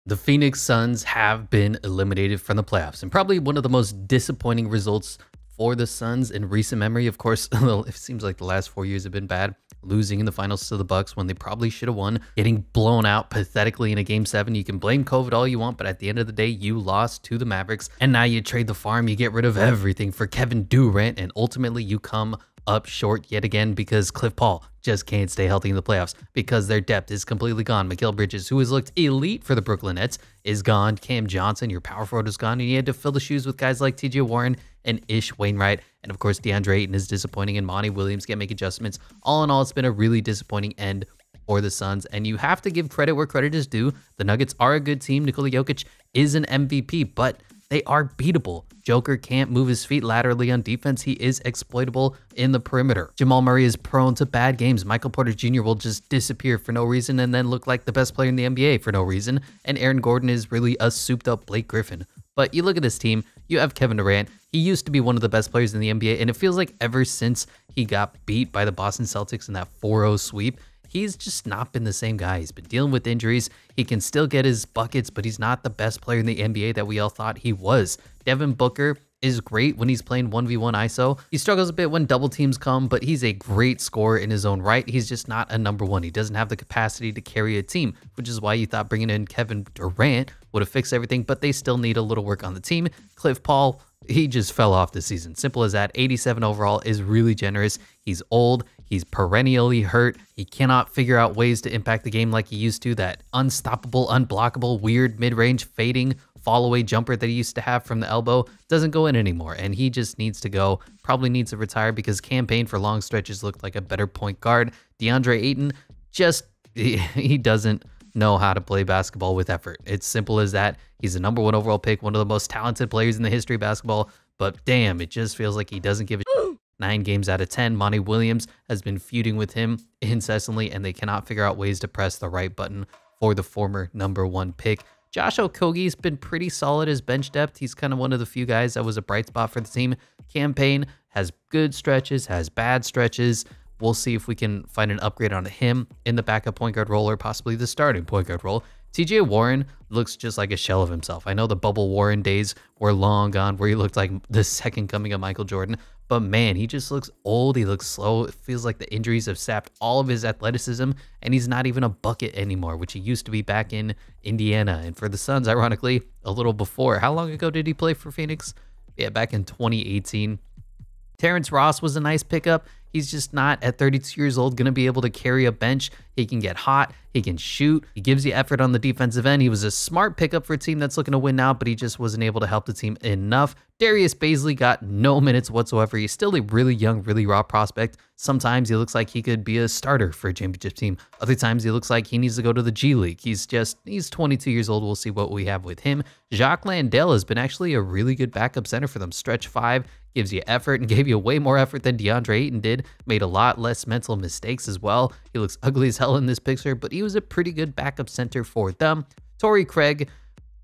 The Phoenix Suns have been eliminated from the playoffs, and probably one of the most disappointing results for the Suns in recent memory. Of course, it seems like the last 4 years have been bad. Losing in the finals to the Bucks when they probably should have won, getting blown out pathetically in a game 7. You can blame COVID all you want, but at the end of the day, you lost to the Mavericks, and now you trade the farm, you get rid of everything for Kevin Durant, and ultimately you come up short yet again because Cliff Paul just can't stay healthy in the playoffs because their depth is completely gone. Mikal Bridges, who has looked elite for the Brooklyn Nets, is gone. Cam Johnson, your power forward, is gone, and you had to fill the shoes with guys like TJ Warren and Ish Wainwright. And of course, DeAndre Ayton is disappointing, and Monty Williams can't make adjustments. All in all, it's been a really disappointing end for the Suns, and you have to give credit where credit is due. The Nuggets are a good team. Nikola Jokic is an MVP, but they are beatable. Joker can't move his feet laterally on defense. He is exploitable in the perimeter. Jamal Murray is prone to bad games. Michael Porter Jr. will just disappear for no reason and then look like the best player in the NBA for no reason. And Aaron Gordon is really a souped up Blake Griffin. But you look at this team, you have Kevin Durant. He used to be one of the best players in the NBA, and it feels like ever since he got beat by the Boston Celtics in that 4-0 sweep, he's just not been the same guy. He's been dealing with injuries. He can still get his buckets, but he's not the best player in the NBA that we all thought he was. Devin Booker is great when he's playing 1v1 ISO. He struggles a bit when double teams come, but he's a great scorer in his own right. He's just not a number one. He doesn't have the capacity to carry a team, which is why you thought bringing in Kevin Durant would have fixed everything, but they still need a little work on the team. Cliff Paul, he just fell off this season. Simple as that. 87 overall is really generous. He's old. He's perennially hurt. He cannot figure out ways to impact the game like he used to. That unstoppable, unblockable, weird mid-range fading fall-away jumper that he used to have from the elbow doesn't go in anymore, and he just needs to go. Probably needs to retire because Cam Payne for long stretches looked like a better point guard. DeAndre Ayton just, he doesn't know how to play basketball with effort. It's simple as that. He's a #1 overall pick, one of the most talented players in the history of basketball, but damn, it just feels like he doesn't give a 9 games out of 10. Monty Williams has been feuding with him incessantly, and they cannot figure out ways to press the right button for the former #1 pick. Josh Okogie's been pretty solid as bench depth. He's kind of one of the few guys that was a bright spot for the team. Cam Payne has good stretches, has bad stretches. We'll see if we can find an upgrade on him in the backup point guard role or possibly the starting point guard role. TJ Warren looks just like a shell of himself. I know the bubble Warren days were long gone where he looked like the second coming of Michael Jordan, but man, he just looks old. He looks slow. It feels like the injuries have sapped all of his athleticism, and he's not even a bucket anymore, which he used to be back in Indiana. And for the Suns, ironically, a little before. How long ago did he play for Phoenix? Yeah, back in 2018. Terrence Ross was a nice pickup. He's just not, at 32 years old, going to be able to carry a bench. He can get hot. He can shoot. He gives you effort on the defensive end. He was a smart pickup for a team that's looking to win now, but he just wasn't able to help the team enough. Darius Bazley got no minutes whatsoever. He's still a really young, really raw prospect. Sometimes he looks like he could be a starter for a championship team. Other times he looks like he needs to go to the G League. He's 22 years old. We'll see what we have with him. Jacques Landale has been actually a really good backup center for them. Stretch 5, gives you effort and gave you way more effort than DeAndre Ayton did. Made a lot less mental mistakes as well. He looks ugly as hell in this picture, but he was a pretty good backup center for them. Torrey Craig,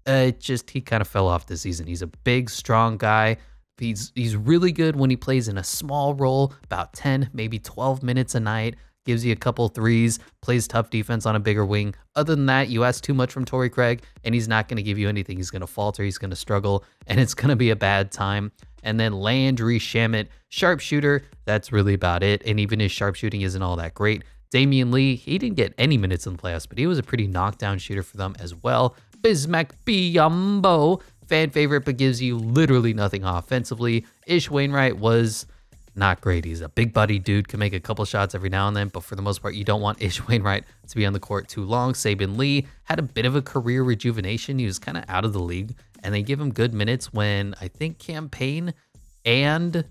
he kind of fell off this season. He's a big, strong guy. He's really good when he plays in a small role, about 10, maybe 12 minutes a night. Gives you a couple threes, plays tough defense on a bigger wing. Other than that, you ask too much from Torrey Craig, and he's not going to give you anything. He's going to falter, he's going to struggle, and it's going to be a bad time. And then Landry Shamet, sharpshooter, that's really about it. And even his sharpshooting isn't all that great. Damian Lee, he didn't get any minutes in the playoffs, but he was a pretty knockdown shooter for them as well. Bismack Biyombo, fan favorite, but gives you literally nothing offensively. Ish Wainwright was not great. He's a big body dude, can make a couple shots every now and then, but for the most part, you don't want Ish Wainwright to be on the court too long. Sabin Lee had a bit of a career rejuvenation. He was kind of out of the league, and they give him good minutes when I think Cam Payne and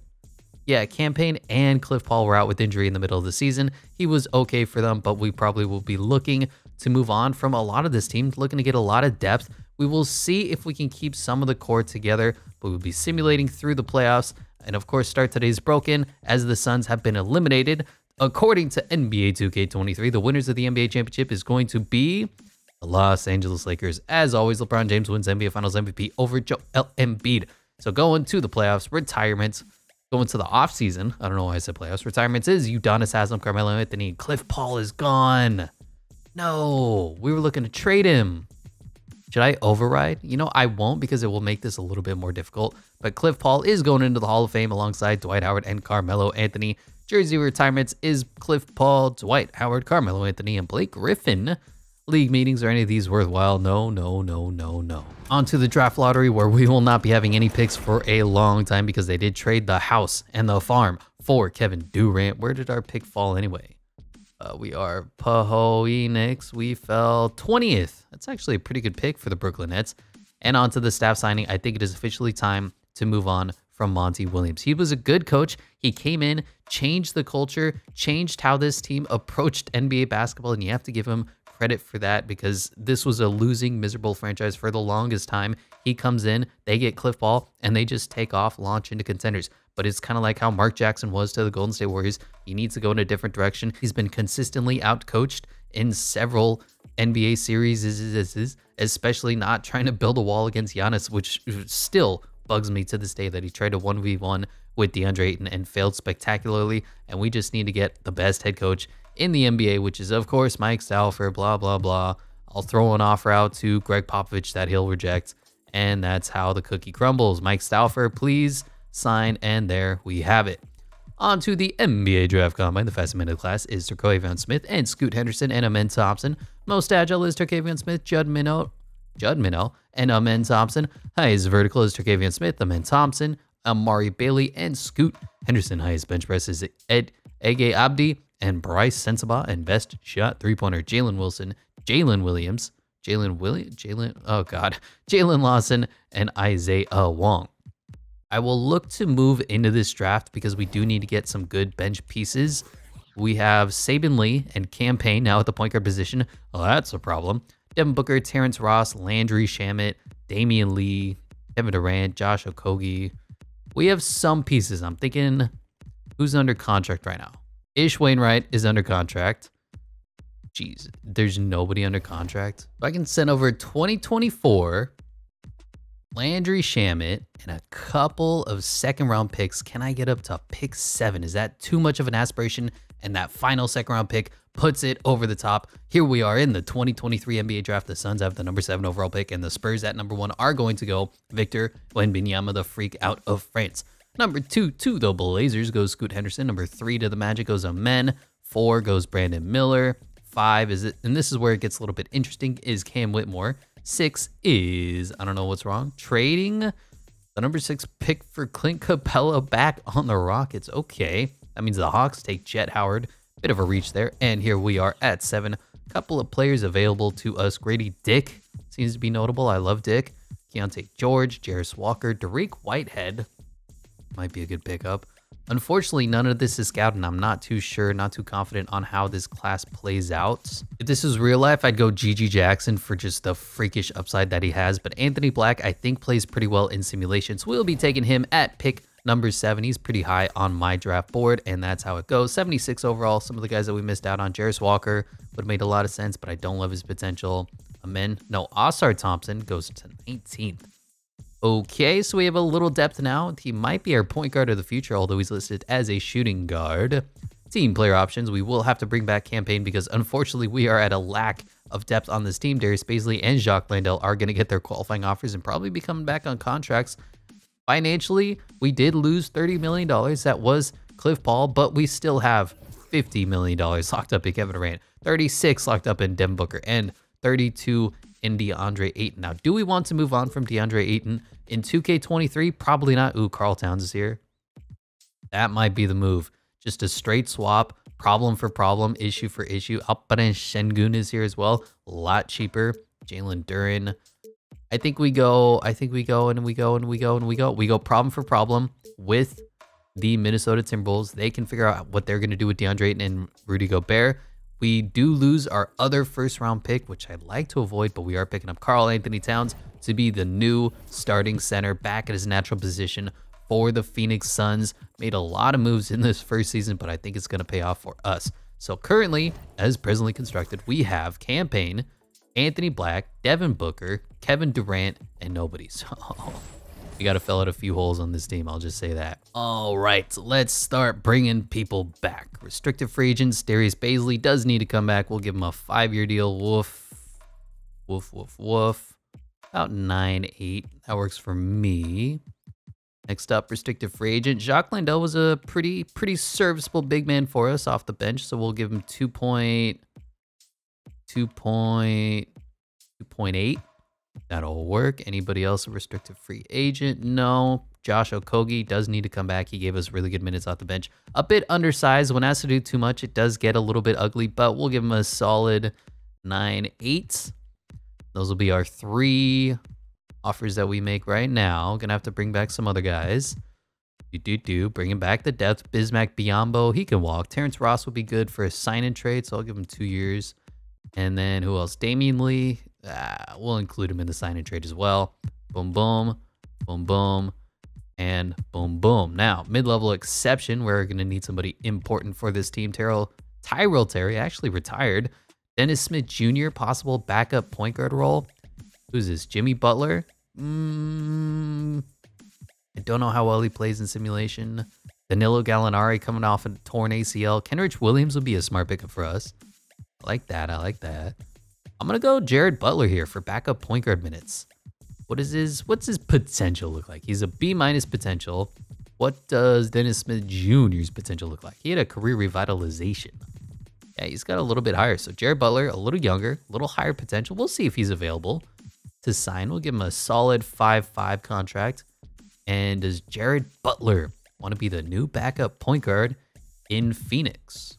Cliff Paul were out with injury in the middle of the season. He was okay for them, but we probably will be looking to move on from a lot of this team, looking to get a lot of depth. We will see if we can keep some of the core together, but we'll be simulating through the playoffs. And of course, Start Today's broken as the Suns have been eliminated. According to NBA 2K23, the winners of the NBA championship is going to be the Los Angeles Lakers. As always, LeBron James wins NBA Finals MVP over Joel Embiid. So going to the playoffs, retirements, going to the offseason. I don't know why I said playoffs. Retirements is Udonis Haslem, Carmelo Anthony, Cliff Paul is gone. No, we were looking to trade him. Should I override? You know, I won't because it will make this a little bit more difficult. But Cliff Paul is going into the Hall of Fame alongside Dwight Howard and Carmelo Anthony. Jersey retirements is Cliff Paul, Dwight Howard, Carmelo Anthony, and Blake Griffin. League meetings, are any of these worthwhile? No, no, no, no, no. On to the draft lottery, where we will not be having any picks for a long time because they did trade the house and the farm for Kevin Durant. Where did our pick fall anyway? We are Phoenix. We fell 20th. That's actually a pretty good pick for the Brooklyn Nets. And on to the staff signing. I think it is officially time to move on from Monty Williams. He was a good coach. He came in, changed the culture, changed how this team approached NBA basketball, and you have to give him credit for that because this was a losing, miserable franchise for the longest time. He comes in, they get Cliff Paul, and they just take off, launch into contenders. But it's kind of like how Mark Jackson was to the Golden State Warriors. He needs to go in a different direction. He's been consistently outcoached in several NBA series, especially not trying to build a wall against Giannis, which still bugs me to this day that he tried to 1v1 with DeAndre Ayton and failed spectacularly. And we just need to get the best head coach in the NBA, which is, of course, Mike Stauffer, blah, blah, blah. I'll throw an offer out to Greg Popovich that he'll reject. And that's how the cookie crumbles. Mike Stauffer, please sign, and there we have it. On to the NBA Draft Combine. The fastest man of the class is Terquavion Smith and Scoot Henderson and Amen Thompson. Most agile is Terquavion Smith, Judd Minnow, and Amen Thompson. Highest vertical is Terquavion Smith, Amen Thompson, Amari Bailey, and Scoot Henderson. Highest bench press is Ege Abdi and Bryce Sensabaugh, and best shot three-pointer Jalen Lawson, and Isaiah Wong. I will look to move into this draft because we do need to get some good bench pieces. We have Saban Lee and Campaign now at the point guard position. Well, that's a problem. Devin Booker, Terrence Ross, Landry Shamet, Damian Lee, Kevin Durant, Josh Okogie. We have some pieces. I'm thinking, who's under contract right now? Ish Wainwright is under contract. Jeez, there's nobody under contract. If I can send over 2024... Landry Shamet, and a couple of second-round picks. Can I get up to pick 7? Is that too much of an aspiration? And that final second-round pick puts it over the top. Here we are in the 2023 NBA Draft. The Suns have the number 7 overall pick, and the Spurs at number 1 are going to go Victor Wembanyama, the freak out of France. Number 2 to the Blazers goes Scoot Henderson. Number 3 to the Magic goes Amen. 4 goes Brandon Miller. 5 is it, and this is where it gets a little bit interesting, is Cam Whitmore. 6 is, I don't know what's wrong, trading the number 6 pick for Clint Capella back on the Rockets. Okay, that means the Hawks take Jet Howard. Bit of a reach there. And here we are at 7. Couple of players available to us. Grady Dick seems to be notable. I love Dick. Keontae George, Jarris Walker, Derek Whitehead might be a good pickup. Unfortunately, none of this is scouted, and I'm not too sure, not too confident on how this class plays out. If this is real life, I'd go GG Jackson for just the freakish upside that he has. But Anthony Black, I think, plays pretty well in simulations. We'll be taking him at pick number 7. He's pretty high on my draft board, and that's how it goes. 76 overall. Some of the guys that we missed out on, Jarris Walker would have made a lot of sense, but I don't love his potential. Osar Thompson goes to 19th. Okay, so we have a little depth now. He might be our point guard of the future, although he's listed as a shooting guard. Team player options, we will have to bring back Campaign because unfortunately we are at a lack of depth on this team. Darius Baisley and Jacques Landale are going to get their qualifying offers and probably be coming back on contracts. Financially, we did lose $30 million. That was Cliff Paul, but we still have $50 million locked up in Kevin Who-Rant, 36 locked up in Devin Booker, and 32 in DeAndre Ayton. Now, do we want to move on from DeAndre Ayton in 2K23? Probably not. Ooh, Karl Towns is here. That might be the move. Just a straight swap, problem for problem, issue for issue. Alperen Şengün is here as well. A lot cheaper. Jalen Duran. I think we go problem for problem with the Minnesota Timberwolves. They can figure out what they're going to do with DeAndre Ayton and Rudy Gobert. We do lose our other first-round pick, which I'd like to avoid, but we are picking up Karl Anthony Towns to be the new starting center back at his natural position for the Phoenix Suns. Made a lot of moves in this first season, but I think it's going to pay off for us. So currently, as presently constructed, we have Campaign, Anthony Black, Devin Booker, Kevin Durant, and nobody. So we got to fill out a few holes on this team. I'll just say that. All right, let's start bringing people back. Restricted free agents. Darius Baisley does need to come back. We'll give him a 5-year deal. Woof, woof, woof, woof. About 9-8. That works for me. Next up, restricted free agent. Jacques Landale was a pretty serviceable big man for us off the bench, so we'll give him 2.8. That'll work. Anybody else a restricted free agent? No. Josh Okogie does need to come back. He gave us really good minutes off the bench. A bit undersized. When asked to do too much, it does get a little bit ugly, but we'll give him a solid 9-8. Those will be our 3 offers that we make right now. Gonna have to bring back some other guys. Bringing back the depth. Bismack Biyombo, he can walk. Terrence Ross would be good for a sign-in trade, so I'll give him 2 years. And then who else? Damian Lee. We'll include him in the sign-in trade as well. Boom, boom, boom, boom, and boom, boom. Now, mid-level exception. We're gonna need somebody important for this team. Tyrell Terry actually retired. Dennis Smith Jr., possible backup point guard role. Who's this? Jimmy Butler? I don't know how well he plays in simulation. Danilo Gallinari coming off a torn ACL. Kenrich Williams would be a smart pickup for us. I like that. I like that. I'm going to go Jared Butler here for backup point guard minutes. What's his potential look like? He's a B- potential. What does Dennis Smith Jr.'s potential look like? He had a career revitalization. Yeah, he's got a little bit higher. So Jared Butler, a little younger, a little higher potential. We'll see if he's available to sign. We'll give him a solid 5-5 contract. And does Jared Butler want to be the new backup point guard in Phoenix?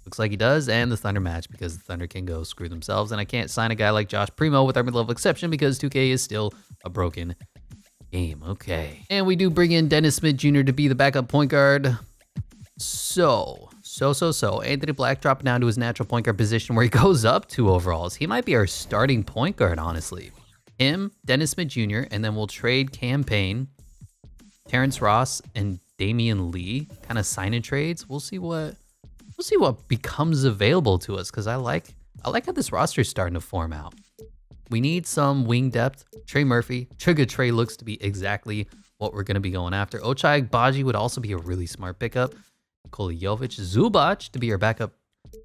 Looks like he does, and the Thunder match because the Thunder can go screw themselves. And I can't sign a guy like Josh Primo with our mid-level exception because 2K is still a broken game. Okay. And we do bring in Dennis Smith Jr. to be the backup point guard. So Anthony Black dropping down to his natural point guard position where he goes up 2 overalls. He might be our starting point guard, honestly. Him, Dennis Smith Jr., and then we'll trade Cam Payne, Terrence Ross, and Damian Lee. Kind of sign-in trades. We'll see what becomes available to us because I like how this roster is starting to form out. We need some wing depth. Trey Murphy, Trigger Trey looks to be exactly what we're going to be going after. Ochai Agbaji would also be a really smart pickup. Nikola Jovic, Zubac to be our backup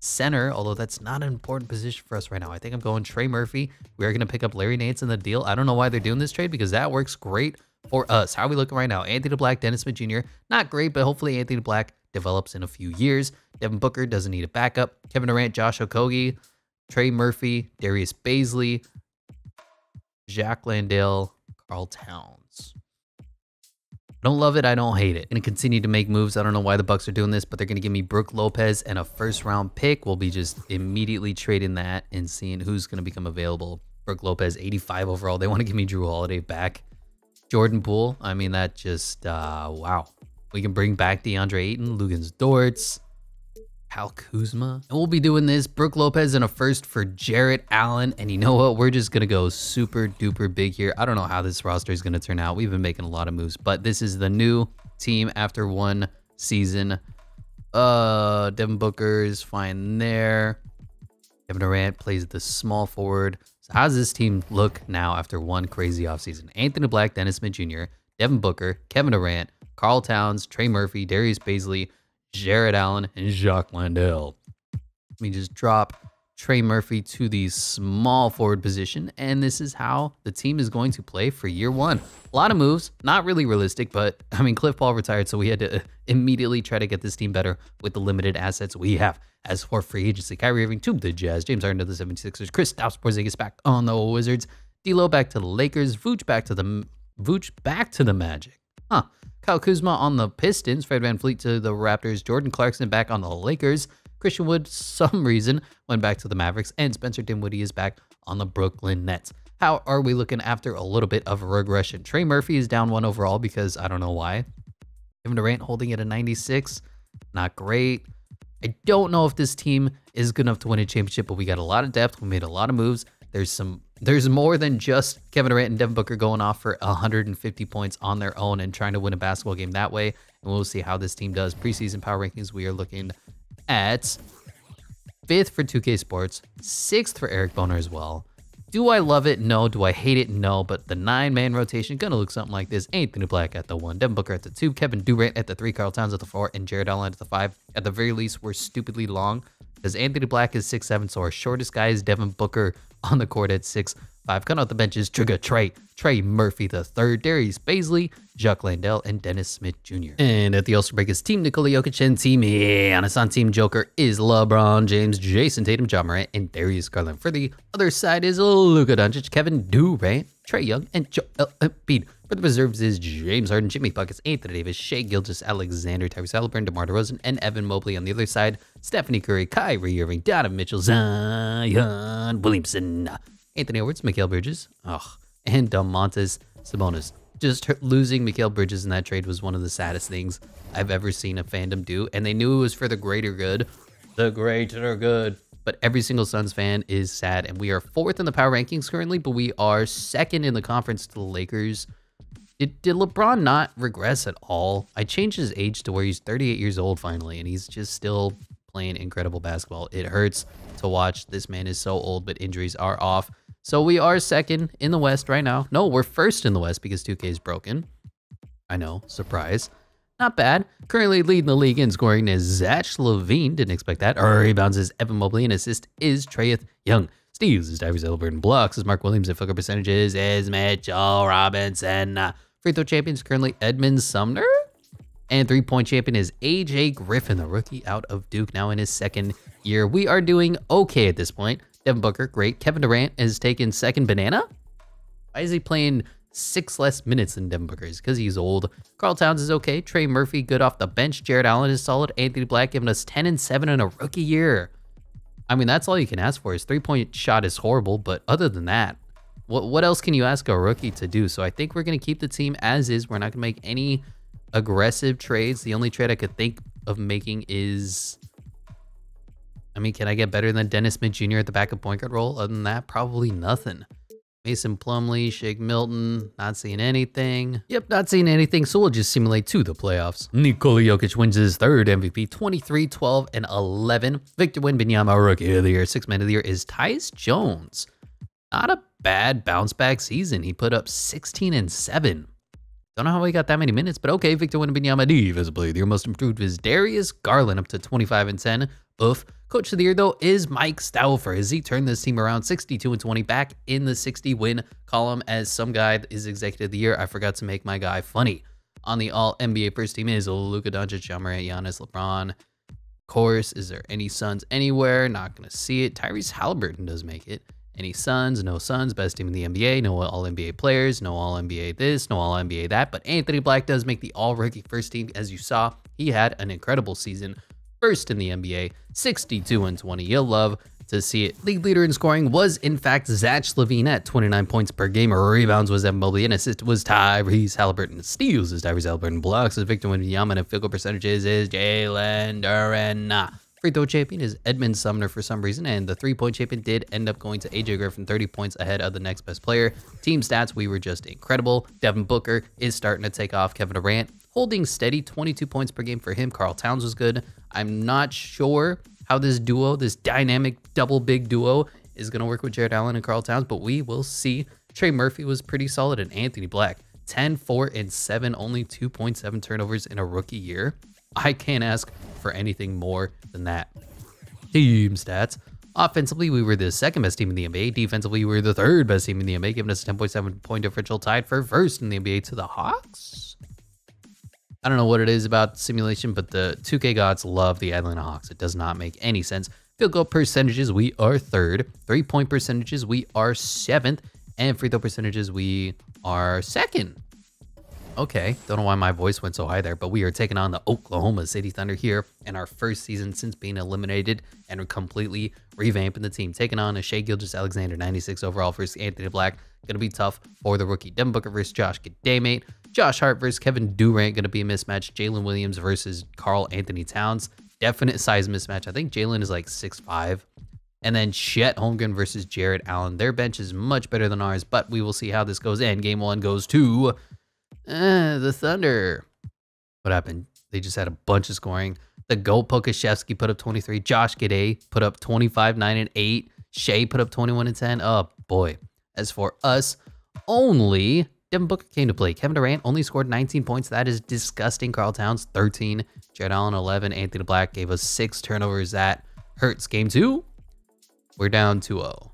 center, although that's not an important position for us right now. I think I'm going Trey Murphy. We are going to pick up Larry Nates in the deal. I don't know why they're doing this trade because that works great for us. How are we looking right now? Anthony Black, Dennis Smith Jr. Not great, but hopefully Anthony Black develops in a few years. Devin Booker doesn't need a backup. Kevin Durant, Josh Okogie, Trey Murphy, Darius Baisley, Jacques Landale, Karl Towns. I don't love it. I don't hate it. Gonna continue to make moves. I don't know why the Bucks are doing this, but they're gonna give me Brook Lopez and a first-round pick. We'll be just immediately trading that and seeing who's gonna become available. Brook Lopez, 85 overall. They want to give me Drew Holiday back. Jordan Poole. I mean, that just wow. We can bring back DeAndre Ayton, Lugans Dortz, Kyle Kuzma. And we'll be doing this. Brook Lopez and a first for Jarrett Allen. And you know what? We're just going to go super duper big here. I don't know how this roster is going to turn out. We've been making a lot of moves, but this is the new team after 1 season. Devin Booker's fine there. Kevin Durant plays the small forward. So how does this team look now after 1 crazy offseason? Anthony Black, Dennis Smith Jr., Devin Booker, Kevin Durant, Karl Towns, Trey Murphy, Darius Baisley, Jarrett Allen, and Jacques Landale. Let me just drop Trey Murphy to the small forward position, and this is how the team is going to play for year 1. A lot of moves, not really realistic, but I mean, Cliff Paul retired, so we had to immediately try to get this team better with the limited assets we have. As for free agency, Kyrie Irving to the Jazz, James Harden to the 76ers, Kristaps Porzingis back on the Wizards, D'Lo back to the Lakers, Vooch back to the Magic. Kyle Kuzma on the Pistons, Fred VanVleet to the Raptors, Jordan Clarkson back on the Lakers, Christian Wood, some reason, went back to the Mavericks, and Spencer Dinwiddie is back on the Brooklyn Nets. How are we looking after a little bit of a regression? Trey Murphy is down 1 overall because I don't know why. Kevin Durant holding it at 96, not great. I don't know if this team is good enough to win a championship, but we got a lot of depth. We made a lot of moves. There's more than just Kevin Durant and Devin Booker going off for 150 points on their own and trying to win a basketball game that way. And we'll see how this team does. Preseason power rankings, we are looking at 5th for 2K Sports, 6th for Eric Boner as well. Do I love it? No. Do I hate it? No. But the 9-man rotation gonna look something like this. Anthony Black at the 1, Devin Booker at the 2, Kevin Durant at the 3, Karl Towns at the 4, and Jared Allen at the 5. At the very least, we're stupidly long because Anthony Black is 6'7", so our shortest guy is Devin Booker on the court at 6'5". 5 cut out the benches, trigger Trey Murphy III, Darius Baisley, Jacques Landell, and Dennis Smith Jr. And at the All-Star break is Team Nikola Jokic and Team Giannis. On Team Joker is LeBron James, Jason Tatum, Ja Morant, and Darius Garland. For the other side is Luka Doncic, Kevin Durant, Trae Young, and Joel Embiid. For the reserves is James Harden, Jimmy Buckets, Anthony Davis, Shai Gilgeous-Alexander, Tyrese Haliburton, DeMar DeRozan, and Evan Mobley. On the other side, Stephanie Curry, Kyrie Irving, Donovan Mitchell, Zion Williamson, Anthony Edwards, Mikal Bridges, and Domantas Sabonis. Just losing Mikal Bridges in that trade was one of the saddest things I've ever seen a fandom do, and they knew it was for the greater good. The greater good. But every single Suns fan is sad, and we are 4th in the power rankings currently, but we are 2nd in the conference to the Lakers. Did LeBron not regress at all? I changed his age to where he's 38 years old finally, and he's just still playing incredible basketball. It hurts to watch. This man is so old, but injuries are off. So we are 2nd in the West right now. No, we're 1st in the West because 2K is broken. I know, surprise. Not bad. Currently leading the league in scoring is Zach LaVine. Didn't expect that. Rebounds is Evan Mobley, and assist is Trae Young. Steals is Tyrese Haliburton. Blocks is Mark Williams. And field goal percentages is Mitchell Robinson. Free throw champion is currently Edmund Sumner. And 3-point champion is AJ Griffin, the rookie out of Duke, now in his 2nd year. We are doing okay at this point. Devin Booker, great. Kevin Durant has taken 2nd banana. Why is he playing 6 less minutes than Devin Booker? Is because he's old. Karl Towns is okay. Trey Murphy, good off the bench. Jared Allen is solid. Anthony Black giving us 10 and 7 in a rookie year. I mean, that's all you can ask for. His 3-point shot is horrible, but other than that, what else can you ask a rookie to do? So I think we're going to keep the team as is. We're not going to make any aggressive trades. The only trade I could think of making is, I mean, can I get better than Dennis Smith Jr. at the backup point guard role? Other than that, probably nothing. Mason Plumlee, Shake Milton, not seeing anything. Yep, not seeing anything, so we'll just simulate to the playoffs. Nikola Jokic wins his 3rd MVP, 23, 12, and 11. Victor Wembanyama, Rookie of the Year. 6th Man of the Year is Tyus Jones. Not a bad bounce back season. He put up 16 and 7. Don't know how he got that many minutes, but okay. Victor Wembanyama, Defensive Player of the Year. Most improved is Darius Garland, up to 25 and 10. Oof. Coach of the Year, though, is Mike Stauffer, as he turned this team around 62 and 20, back in the 60-win column. As some guy is Executive of the Year, I forgot to make my guy funny. On the All-NBA first team is Luka Doncic, Ja Morant, Giannis, LeBron. Of course, is there any Suns anywhere? Not going to see it. Tyrese Haliburton does make it. Any Suns? No Suns. Best team in the NBA. No All-NBA players. No All-NBA this. No All-NBA that. But Anthony Black does make the All-Rookie first team. As you saw, he had an incredible season. 1st in the NBA, 62 and 20. You'll love to see it. League leader in scoring was, in fact, Zach LaVine at 29 points per game. Rebounds was Evan Mobley, and assist was Tyrese Haliburton. Steals is Tyrese Haliburton. Blocks is Victor Wembanyama, and field goal percentages is Jalen Durant. Free throw champion is Edmund Sumner for some reason, and the 3-point champion did end up going to AJ Griffin, 30 points ahead of the next best player. Team stats, we were just incredible. Devin Booker is starting to take off. Kevin Durant holding steady, 22 points per game for him. Karl Towns was good. I'm not sure how this duo, this dynamic double big duo, is going to work with Jared Allen and Karl Towns, but we will see. Trey Murphy was pretty solid, and Anthony Black, 10, 4, and 7, only 2.7 turnovers in a rookie year. I can't ask for anything more than that. Team stats. Offensively, we were the 2nd best team in the NBA. Defensively, we were the 3rd best team in the NBA, giving us a 10.7 point differential, tied for 1st in the NBA to the Hawks. I don't know what it is about simulation, but the 2K gods love the Atlanta Hawks. It does not make any sense. Field goal percentages, we are 3rd. 3-point percentages, we are 7th. And free throw percentages, we are 2nd. Okay, don't know why my voice went so high there, but we are taking on the Oklahoma City Thunder here in our 1st season since being eliminated, and we're completely revamping the team. Taking on a Shai Gilgeous-Alexander, 96 overall versus Anthony Black. Going to be tough for the rookie. Devin Booker versus Josh Giddey. Josh Hart versus Kevin Durant, going to be a mismatch. Jalen Williams versus Karl Anthony Towns. Definite size mismatch. I think Jalen is like 6'5". And then Chet Holmgren versus Jared Allen. Their bench is much better than ours, but we will see how this goes. And game 1 goes to the Thunder. What happened? They just had a bunch of scoring. The GOAT Pokashevsky put up 23. Josh Giddey put up 25, 9, and 8. Shea put up 21 and 10. Oh, boy. As for us, only Devin Booker came to play. Kevin Durant only scored 19 points. That is disgusting. Karl Towns, 13. Jared Allen, 11. Anthony Black gave us 6 turnovers. That hurts. Game 2, we're down 2-0.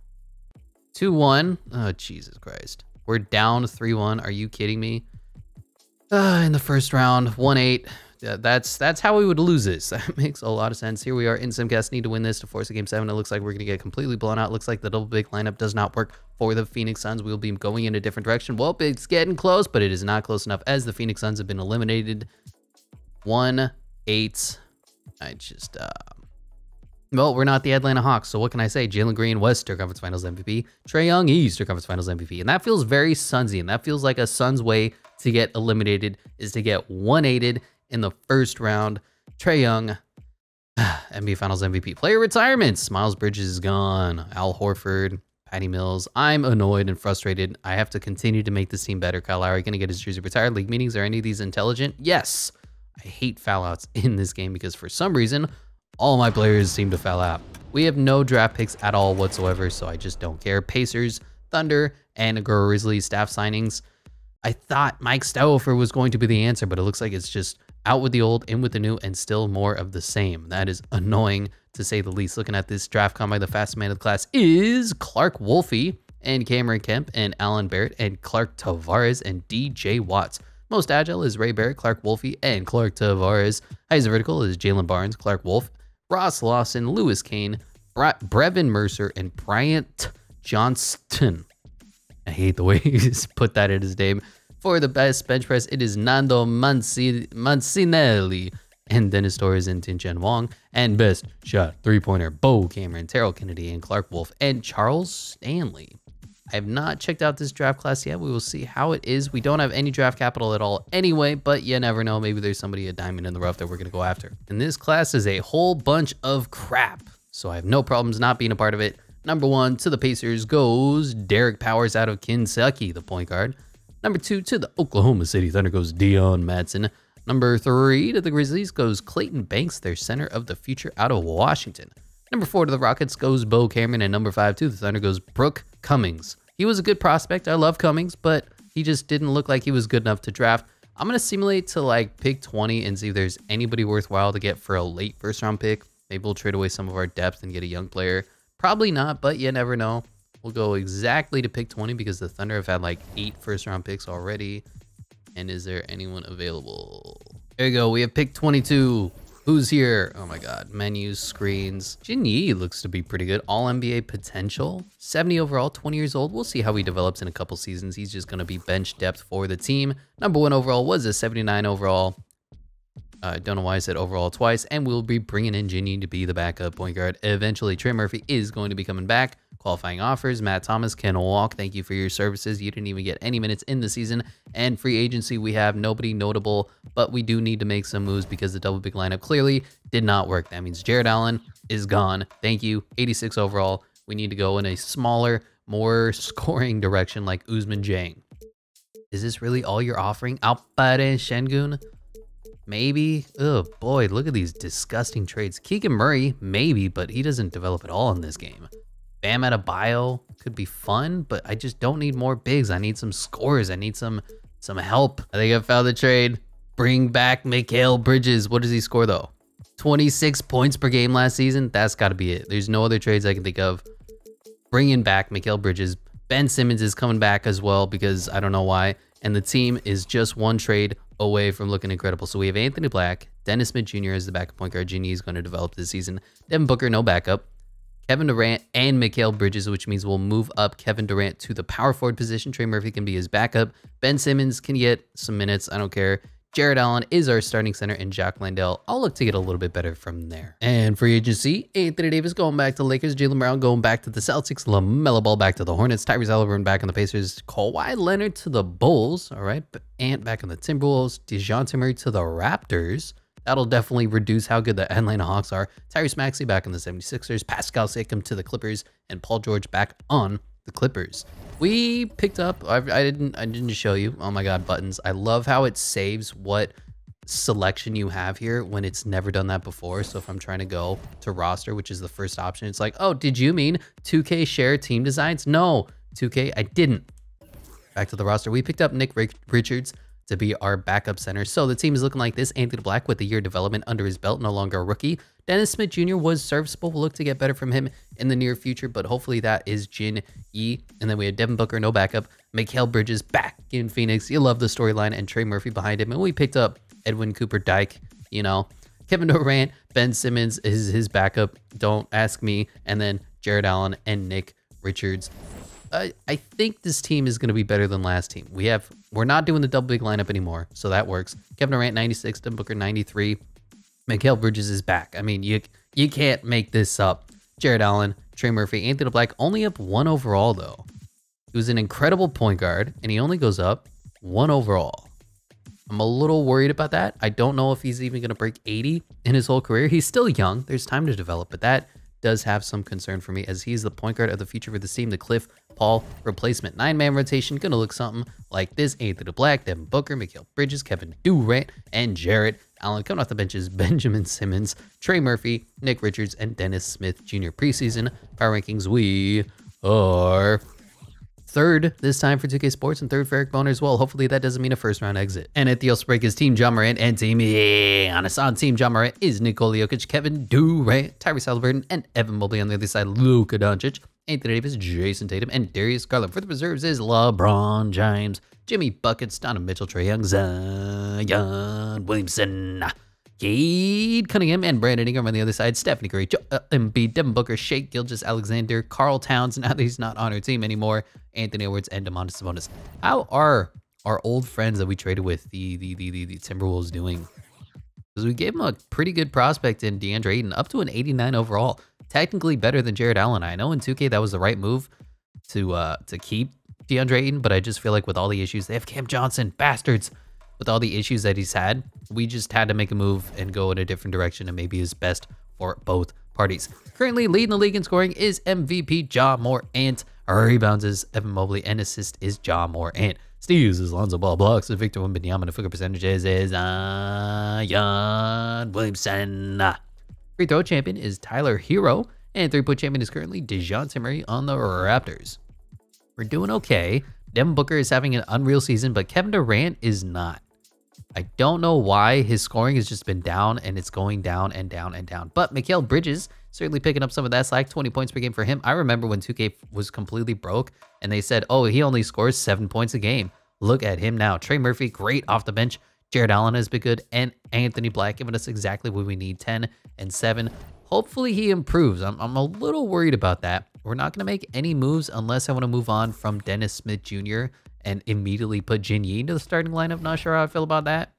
2-1. Oh, Jesus Christ. We're down 3-1. Are you kidding me? In the first round, 1-8. That's how we would lose this. That makes a lot of sense. Here we are in Simcast, need to win this to force a game 7. It looks like we're going to get completely blown out. Looks like the double big lineup does not work for the Phoenix Suns. We'll be going in a different direction. Well, it's getting close, but it is not close enough as the Phoenix Suns have been eliminated. 1-8. Well, we're not the Atlanta Hawks, so what can I say? Jalen Green, Western Conference Finals MVP. Trae Young, Eastern Conference Finals MVP. And that feels very Sunsy, and that feels like a Suns way to get eliminated is to get 1-8'd in the first round. Trae Young, NBA Finals MVP. Player retirements. Miles Bridges is gone. Al Horford, Patty Mills. I'm annoyed and frustrated. I have to continue to make this team better. Kyle Lowry going to get his jersey retired. League meetings, are any of these intelligent? Yes. I hate foul outs in this game because for some reason, all my players seem to foul out. We have no draft picks at all whatsoever, so I just don't care. Pacers, Thunder, and Grizzlies staff signings. I thought Mike Stouffer was going to be the answer, but it looks like it's just out with the old, in with the new, and still more of the same. That is annoying to say the least. Looking at this draft combine, the fastest man of the class is Clark Wolfe and Cameron Kemp and Alan Barrett and Clark Tavares and DJ Watts. Most agile is Ray Barrett, Clark Wolfe, and Clark Tavares. Highest vertical is Jalen Barnes, Clark Wolfe, Ross Lawson, Lewis Kane, Brevin Mercer, and Bryant Johnston. I hate the way he just put that in his name. For the best bench press, it is Nando Mancinelli and Dennis Torres and Tin-Chen Wong. And best shot three-pointer, Bo Cameron, Terrell Kennedy, and Clark Wolfe, and Charles Stanley. I have not checked out this draft class yet. We will see how it is. We don't have any draft capital at all anyway, but you never know. Maybe there's somebody a diamond in the rough that we're going to go after. And this class is a whole bunch of crap, so I have no problems not being a part of it. Number 1 to the Pacers goes Derek Powers out of Kentucky, the point guard. Number 2 to the Oklahoma City Thunder goes Dion Madsen. Number 3 to the Grizzlies goes Clayton Banks, their center of the future out of Washington. Number 4 to the Rockets goes Bo Cameron, and number 5 to the Thunder goes Brooke Cummings. He was a good prospect. I love Cummings, but he just didn't look like he was good enough to draft. I'm going to simulate to like pick 20 and see if there's anybody worthwhile to get for a late first round pick. Maybe we'll trade away some of our depth and get a young player. Probably not, but you never know. We'll go exactly to pick 20 because the Thunder have had like 8 first round picks already. And is there anyone available? There you go. We have pick 22. Who's here? Oh my God. Menus, screens. Jin Yi looks to be pretty good. All NBA potential. 70 overall, 20 years old. We'll see how he develops in a couple seasons. He's just going to be bench depth for the team. Number 1 overall was a 79 overall. I don't know why I said overall twice. And we'll be bringing in Jin Yi to be the backup point guard. Eventually, Trey Murphy is going to be coming back. Qualifying offers. Matt Thomas can walk. Thank you for your services. You didn't even get any minutes in the season. And free agency, we have nobody notable, but we do need to make some moves because the double big lineup clearly did not work. That means Jared Allen is gone. Thank you. 86 overall. We need to go in a smaller, more scoring direction like Usman Jang. Is this really all you're offering? Alpare Şengün? Maybe. Oh boy, look at these disgusting trades. Keegan Murray, maybe, but he doesn't develop at all in this game. Bam Adebayo could be fun, but I just don't need more bigs. I need some scores. I need some help. I think I found the trade. Bring back Mikal Bridges. What does he score though? 26 points per game last season. That's got to be it. There's no other trades I can think of. Bringing back Mikal Bridges. Ben Simmons is coming back as well because I don't know why. And the team is just one trade away from looking incredible. So we have Anthony Black, Dennis Smith Jr. as the backup point guard. Ginny is going to develop this season. Devin Booker, no backup. Kevin Durant and Mikal Bridges, which means we'll move up Kevin Durant to the power forward position. Trey Murphy can be his backup. Ben Simmons can get some minutes. I don't care. Jared Allen is our starting center, and Jack Landale, I'll look to get a little bit better from there. And free agency, Anthony Davis going back to Lakers, Jaylen Brown going back to the Celtics, LaMelo Ball back to the Hornets, Tyrese Halliburton back on the Pacers, Kawhi Leonard to the Bulls, all right, Ant back on the Timberwolves, DeJounte Murray to the Raptors. That'll definitely reduce how good the Atlanta Hawks are. Tyrese Maxey back in the 76ers, Pascal Siakam to the Clippers, and Paul George back on the Clippers. We picked up, I didn't show you. Oh my God, buttons. I love how it saves what selection you have here when it's never done that before. So if I'm trying to go to roster, which is the first option, it's like, oh, did you mean 2K share team designs? No, 2K, I didn't. Back to the roster. We picked up Nick Richards to be our backup center. So the team is looking like this. Anthony Black with a year development under his belt, no longer a rookie. Dennis Smith Jr. was serviceable. We'll look to get better from him in the near future, but hopefully that is Jin Yi. And then we have Devin Booker, no backup. Mikal Bridges back in Phoenix. You love the storyline, and Trey Murphy behind him. And we picked up Edwin Cooper-Dyke, you know. Kevin Who-Rant, Ben Simmons is his backup. Don't ask me. And then Jared Allen and Nick Richards. I think this team is going to be better than last team. We're not doing the double big lineup anymore, so that works. Kevin Durant 96, Devin Booker 93. Mikal Bridges is back. I mean, you can't make this up. Jared Allen, Trey Murphy, Anthony Black only up 1 overall though. He was an incredible point guard, and he only goes up 1 overall. I'm a little worried about that. I don't know if he's even going to break 80 in his whole career. He's still young. There's time to develop, but that does have some concern for me, as he's the point guard of the future for the team, the Cliff Paul replacement. 9-man rotation, gonna look something like this. Anthony Black, Devin Booker, Mikal Bridges, Kevin Durant, and Jared Allen. Coming off the benches, Benjamin Simmons, Trey Murphy, Nick Richards, and Dennis Smith Jr. Preseason power rankings, we are 3rd this time for 2K Sports, and 3rd for Eric Boner as well. Hopefully that doesn't mean a first-round exit. And at the also break is Team Ja Morant and Team Giannis. On Team Ja Morant is Nikola Jokic, Kevin Durant, Tyrese Halliburton, and Evan Mobley. On the other side, Luka Doncic, Anthony Davis, Jason Tatum, and Darius Garland. For the reserves is LeBron James, Jimmy Buckets, Donovan Mitchell, Trae Young, Zion Williamson, Cade Cunningham, and Brandon Ingram. On the other side, Stephanie Curry, Joel Embiid, Devin Booker, Shai Gilgeous-Alexander, Karl Towns, now that he's not on our team anymore, Anthony Edwards, and Domantas Sabonis. How are our old friends that we traded with, the Timberwolves, doing? Because we gave them a pretty good prospect in DeAndre Ayton, up to an 89 overall. Technically better than Jared Allen. I know in 2K that was the right move to keep DeAndre Ayton, but I just feel like with all the issues, they have Cam Johnson, bastards. With all the issues that he's had, we just had to make a move and go in a different direction, and maybe is best for both parties. Currently leading the league in scoring is MVP Ja Morant. Rebounds is Evan Mobley, and assist is Ja Morant. Steals is Lonzo Ball, blocks is Victor Wembanyama, and finger percentages is Zion Williamson. Free throw champion is Tyler Hero, and 3-point champion is currently DeJounte Murray on the Raptors. We're doing okay. Devin Booker is having an unreal season, but Kevin Durant is not. I don't know why. His scoring has just been down, and it's going down and down and down. But Mikal Bridges certainly picking up some of that slack. 20 points per game for him. I remember when 2K was completely broke and they said, oh, he only scores 7 points a game. Look at him now. Trey Murphy, great off the bench. Jared Allen has been good, and Anthony Black giving us exactly what we need, 10 and 7. Hopefully he improves. I'm a little worried about that. We're not going to make any moves unless I want to move on from Dennis Smith Jr. and immediately put Jin Yi into the starting lineup. Not sure how I feel about that.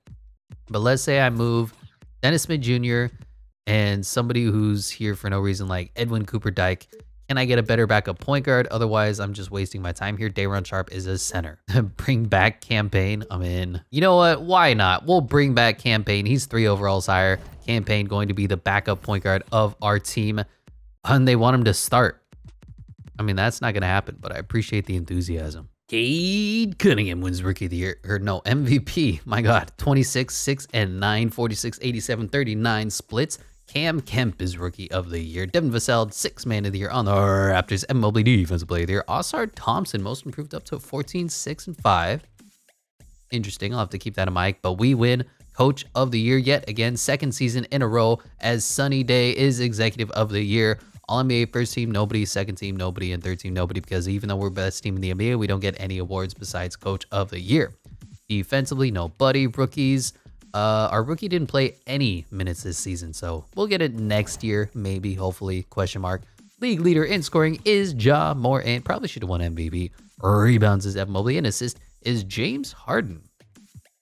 But let's say I move Dennis Smith Jr. and somebody who's here for no reason, like Edwin Cooper-Dyke. Can I get a better backup point guard? Otherwise, I'm just wasting my time here. Day'Ron Sharpe is a center. Bring back Campaign. I'm in. You know what? Why not? We'll bring back Campaign. He's 3 overalls higher. Campaign going to be the backup point guard of our team. And they want him to start. I mean, that's not going to happen, but I appreciate the enthusiasm. Cade Cunningham wins Rookie of the Year. Or no, MVP. My God. 26, 6, and 9. 46, 87, 39 splits. Cam Kemp is Rookie of the Year. Devin Vassell, 6th Man of the Year on the Raptors. M. Mobley, Defensive Player of the Year. Oscar Thompson, Most Improved, up to 14, 6, and 5. Interesting. I'll have to keep that in mind. But we win Coach of the Year yet again. 2nd season in a row, as Sunny Day is Executive of the Year. All-NBA first team, nobody. Second team, nobody. And third team, nobody. Because even though we're best team in the NBA, we don't get any awards besides Coach of the Year. Defensively, nobody. Rookies. Our rookie didn't play any minutes this season, so we'll get it next year, maybe, hopefully, question mark. League leader in scoring is Ja Morant. Probably should have won MVP. Rebounds is Evan Mobley, and assist is James Harden.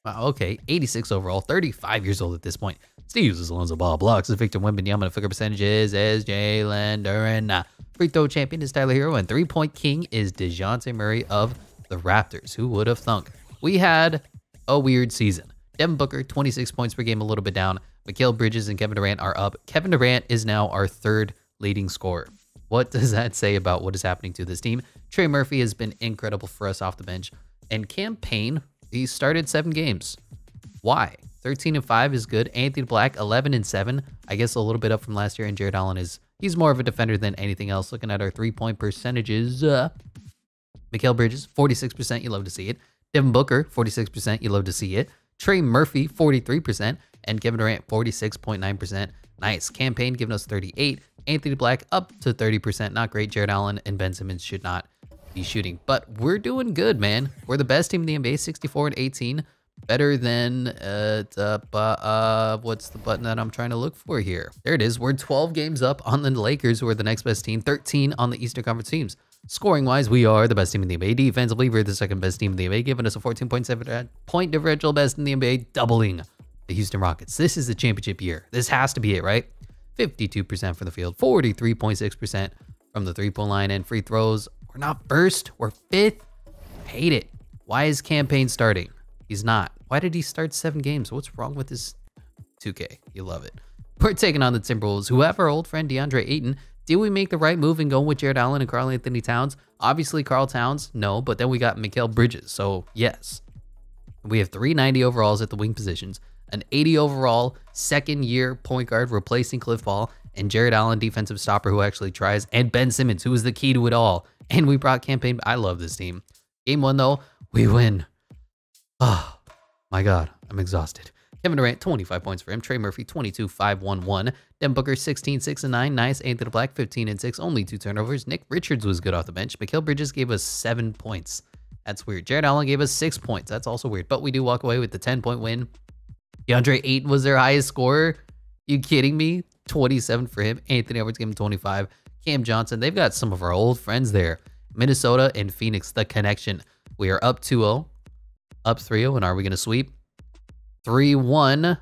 Wow, okay, 86 overall, 35 years old at this point. Steals is Lonzo Ball, blocks is Victor Wembanyama, and figure percentages is Jalen Durant. Free throw champion is Tyler Hero, and 3-point king is DeJounte Murray of the Raptors. Who would have thunk? We had a weird season. Devin Booker, 26 points per game, a little bit down. Mikal Bridges and Kevin Durant are up. Kevin Durant is now our 3rd leading scorer. What does that say about what is happening to this team? Trey Murphy has been incredible for us off the bench. And Campaign, he started 7 games. Why? 13 and 5 is good. Anthony Black, 11 and 7. I guess a little bit up from last year. And Jared Allen he's more of a defender than anything else. Looking at our 3-point percentages. Mikal Bridges, 46%. You love to see it. Devin Booker, 46%. You love to see it. Trey Murphy, 43%, and Kevin Durant, 46.9%. Nice. Campaign giving us 38. Anthony Black up to 30%. Not great. Jared Allen and Ben Simmons should not be shooting, but we're doing good, man. We're the best team in the NBA, 64 and 18. Better than, what's the button that I'm trying to look for here? There it is. We're 12 games up on the Lakers, who are the next best team, 13 on the Eastern Conference teams. Scoring-wise, we are the best team in the NBA. Defensively, we're the second best team in the NBA, giving us a 14.7 point differential, best in the NBA, doubling the Houston Rockets. This is the championship year. This has to be it, right? 52% from the field, 43.6% from the three-point line, and free throws. We're not first, we're fifth. Hate it. Why is Campaign starting? He's not. Why did he start 7 games? What's wrong with this 2K? You love it. We're taking on the Timberwolves, who have our old friend DeAndre Ayton. Did we make the right move in going with Jared Allen and Karl Anthony Towns? Obviously, Karl Towns, no, but then we got Mikal Bridges, so yes. We have 390 overalls at the wing positions, an 80 overall second-year point guard replacing Cliff Paul, and Jared Allen, defensive stopper who actually tries, and Ben Simmons, who is the key to it all. And we brought Campaign. I love this team. Game 1, though, we win. Oh, my God. I'm exhausted. Kevin Durant, 25 points for him. Trey Murphy, 22, 5, 1, 1. Devin Booker, 16, 6, and 9. Nice. Anthony Black, 15 and 6. Only 2 turnovers. Nick Richards was good off the bench. Mikal Bridges gave us 7 points. That's weird. Jared Allen gave us 6 points. That's also weird. But we do walk away with the 10-point win. DeAndre Ayton was their highest scorer. You kidding me? 27 for him. Anthony Edwards gave him 25. Cam Johnson. They've got some of our old friends there. Minnesota and Phoenix, the connection. We are up 2-0. Up 3-0. And are we going to sweep? 3-1.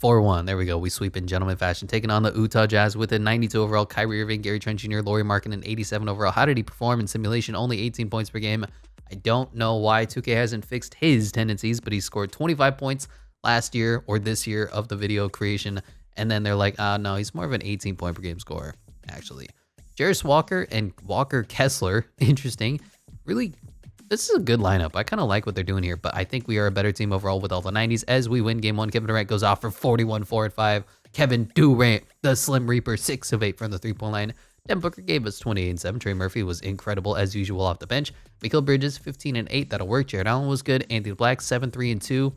4-1. There we go. We sweep in gentleman fashion. Taking on the Utah Jazz with a 92 overall. Kyrie Irving, Gary Trent Jr., Lauri Markkanen, 87 overall. How did he perform in simulation? Only 18 points per game. I don't know why 2K hasn't fixed his tendencies, but he scored 25 points last year or this year of the video creation. And then they're like, no, he's more of an 18 point per game scorer, actually. Jarris Walker and Walker Kessler. Interesting. Really, this is a good lineup. I kind of like what they're doing here, but I think we are a better team overall with all the 90s as we win game 1. Kevin Durant goes off for 41, 4 and 5. Kevin Durant, the Slim Reaper, 6 of 8 from the three-point line. Devin Booker gave us 28 and 7. Trey Murphy was incredible as usual off the bench. Mikal Bridges, 15 and 8. That'll work. Jared Allen was good. Anthony Black, 7, 3 and 2.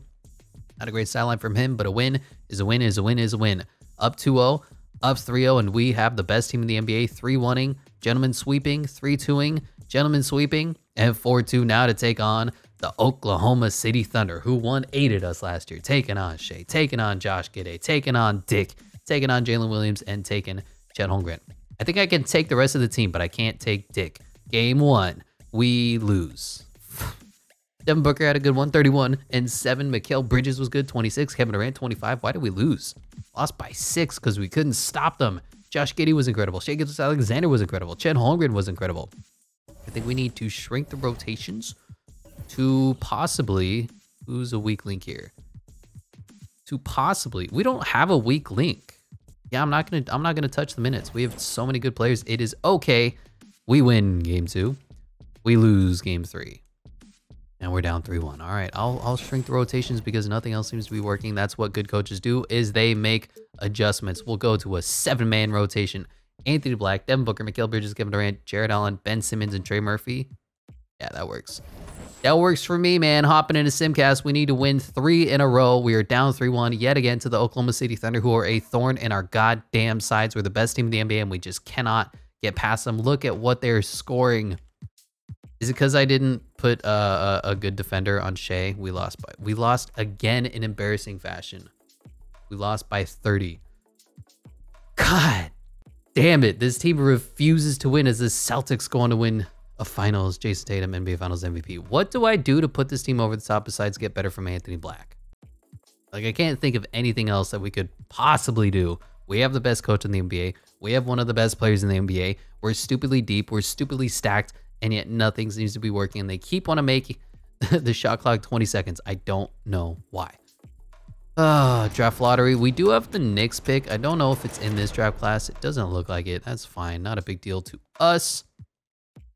Not a great sideline from him, but a win is a win is a win is a win. Up 2-0, up 3-0, and we have the best team in the NBA. 3-1-ing, gentlemen sweeping, 3-2-ing, gentlemen sweeping, and 4-2 now to take on the Oklahoma City Thunder, who 1-8'd us last year. Taking on Shea, taking on Josh Giddey, taking on Dick, taking on Jalen Williams, and taking Chet Holmgren. I think I can take the rest of the team, but I can't take Dick. Game 1, we lose. Devin Booker had a good one, 31 and 7. Mikal Bridges was good, 26. Kevin Durant, 25. Why did we lose? Lost by 6 because we couldn't stop them. Josh Giddey was incredible. Shai Gilgeous-Alexander was incredible. Chet Holmgren was incredible. I think we need to shrink the rotations to possibly, who's a weak link here? To possibly, we don't have a weak link. Yeah, I'm not gonna touch the minutes. We have so many good players. It is okay. We win game 2. We lose game 3. And we're down 3-1. All right, I'll shrink the rotations because nothing else seems to be working. That's what good coaches do, is they make adjustments. We'll go to a 7-man rotation. Anthony Black, Devin Booker, Mikal Bridges, Kevin Durant, Jared Allen, Ben Simmons, and Trey Murphy. Yeah, that works. That works for me, man. Hopping into Simcast, we need to win 3 in a row. We are down 3-1 yet again to the Oklahoma City Thunder, who are a thorn in our goddamn sides. We're the best team in the NBA, and we just cannot get past them. Look at what they're scoring. Is it because I didn't put a good defender on Shea? We lost again in embarrassing fashion. We lost by 30. God damn it. This team refuses to win as the Celtics go on to win a finals. Jason Tatum, NBA Finals MVP. What do I do to put this team over the top besides get better from Anthony Black? Like, I can't think of anything else that we could possibly do. We have the best coach in the NBA. We have one of the best players in the NBA. We're stupidly deep. We're stupidly stacked. And yet nothing seems to be working. And they keep on making the shot clock 20 seconds. I don't know why. Draft lottery. We do have the Knicks pick. I don't know if it's in this draft class. It doesn't look like it. That's fine. Not a big deal to us.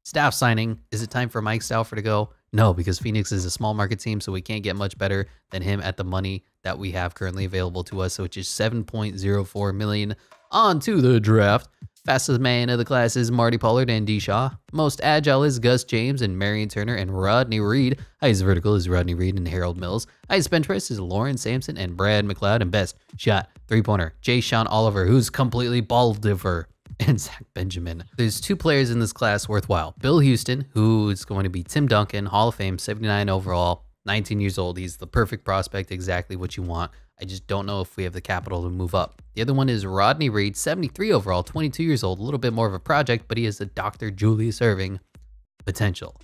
Staff signing. Is it time for Mike Stauffer to go? No, because Phoenix is a small market team, so we can't get much better than him at the money that we have currently available to us, which is $7.04 million. On to the draft. Fastest man of the class is Marty Pollard and D. Shaw. Most agile is Gus James and Marion Turner and Rodney Reed. Highest vertical is Rodney Reed and Harold Mills. Highest bench press is Lauren Sampson and Brad McLeod. And best shot three-pointer, Jay Sean Oliver, who's completely baldiver, and Zach Benjamin. There's 2 players in this class worthwhile. Bill Houston, who is going to be Tim Duncan, Hall of Fame, 79 overall, 19 years old. He's the perfect prospect, exactly what you want. I just don't know if we have the capital to move up. The other one is Rodney Reed, 73 overall, 22 years old, a little bit more of a project, but he has the Dr. Julius Erving potential.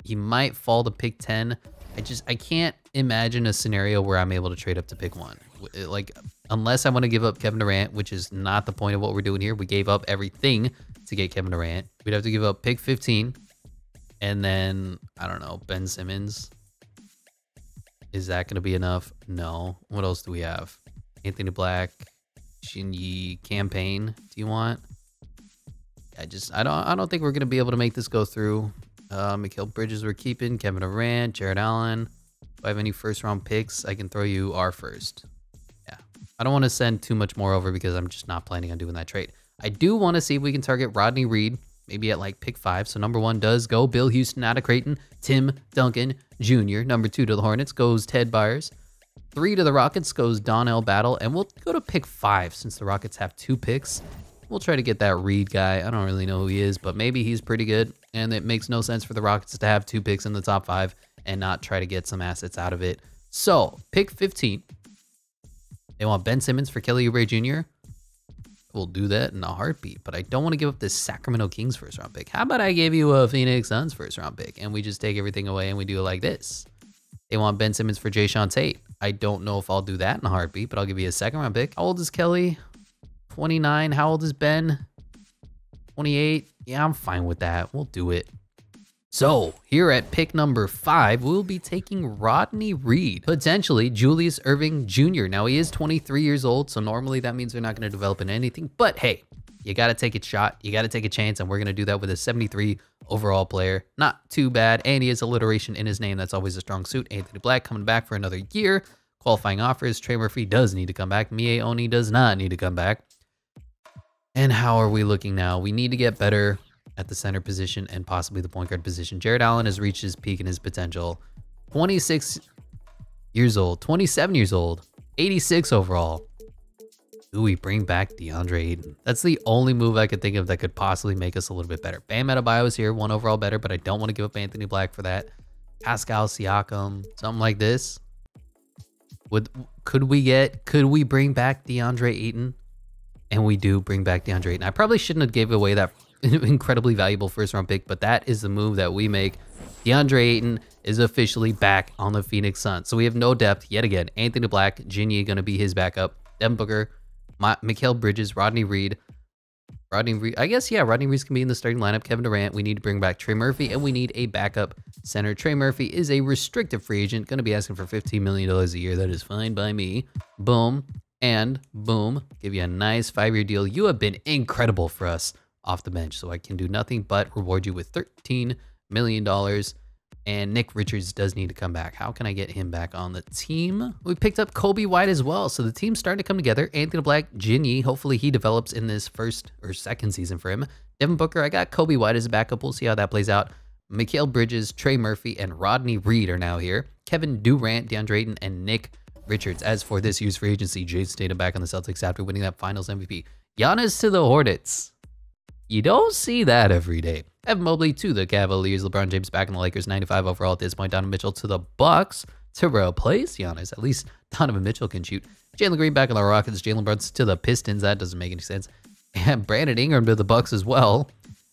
He might fall to pick 10. I can't imagine a scenario where I'm able to trade up to pick 1. Like, unless I want to give up Kevin Durant, which is not the point of what we're doing here. We gave up everything to get Kevin Durant. We'd have to give up pick 15. And then, I don't know, Ben Simmons. Is that going to be enough? No. What else do we have? Anthony Black, Shinyi, Campaign. Do you want? I don't think we're going to be able to make this go through. Mikal Bridges we're keeping. Kevin Who-Rant, Jared Allen. If I have any first round picks, I can throw you our first. Yeah. I don't want to send too much more over because I'm just not planning on doing that trade. I do want to see if we can target Rodney Reed. Maybe at like pick 5. So number 1 does go Bill Houston out of Creighton. Tim Duncan Jr. Number 2 to the Hornets goes Ted Byers. 3 to the Rockets goes Donnell Battle. And we'll go to pick 5 since the Rockets have 2 picks. We'll try to get that Reed guy. I don't really know who he is, but maybe he's pretty good. And it makes no sense for the Rockets to have 2 picks in the top 5 and not try to get some assets out of it. So pick 15. They want Ben Simmons for Kelly Oubre Jr. We'll do that in a heartbeat, but I don't want to give up this Sacramento Kings first round pick. How about I give you a Phoenix Suns first round pick and we just take everything away and we do it like this? They want Ben Simmons for Jay Sean Tate. I don't know if I'll do that in a heartbeat, but I'll give you a 2nd round pick. How old is Kelly? 29. How old is Ben? 28. Yeah, I'm fine with that. We'll do it. So here at pick number 5, we'll be taking Rodney Reed, potentially Julius Erving Jr. Now he is 23 years old, so normally that means they're not going to develop into anything, but hey, you got to take a shot. You got to take a chance, and we're going to do that with a 73 overall player. Not too bad, and he has alliteration in his name. That's always a strong suit. Anthony Black coming back for another year. Qualifying offers. Trey Murphy does need to come back. Mie Oni does not need to come back. And how are we looking now? We need to get better at the center position and possibly the point guard position. Jared Allen has reached his peak and his potential. 26 years old, 27 years old, 86 overall. Do we bring back DeAndre Ayton? That's the only move I could think of that could possibly make us a little bit better. Bam Adebayo is here, 1 overall better, but I don't want to give up Anthony Black for that. Pascal Siakam, something like this. Could we bring back DeAndre Ayton? And we do bring back DeAndre Ayton. I probably shouldn't have gave away that incredibly valuable first round pick, but that is the move that we make. DeAndre Ayton is officially back on the Phoenix Suns. So we have no depth yet again. Anthony Black, Ginny going to be his backup. Devin Booker, Mikal Bridges, Rodney Reed. I guess, yeah, Rodney Reed's can be in the starting lineup. Kevin Durant, we need to bring back Trey Murphy, and we need a backup center. Trey Murphy is a restricted free agent, going to be asking for $15 million a year. That is fine by me. Boom. And boom, give you a nice 5-year deal. You have been incredible for us off the bench, so I can do nothing but reward you with $13 million. And Nick Richards does need to come back. How can I get him back on the team? We picked up Kobe White as well, so the team's starting to come together. Anthony Black, Ginny, hopefully he develops in this 1st or 2nd season for him. Devin Booker, I got Kobe White as a backup. We'll see how that plays out. Mikal Bridges, Trey Murphy, and Rodney Reed are now here. Kevin Durant, DeAndre Ayton, and Nick Richards. As for this year's free agency, Jason Tatum back on the Celtics after winning that Finals MVP. Giannis to the Hornets. You don't see that every day. Evan Mobley to the Cavaliers. LeBron James back in the Lakers, 95 overall at this point. Donovan Mitchell to the Bucks to replace Giannis. At least Donovan Mitchell can shoot. Jalen Green back in the Rockets. Jalen Brunson to the Pistons. That doesn't make any sense. And Brandon Ingram to the Bucks as well.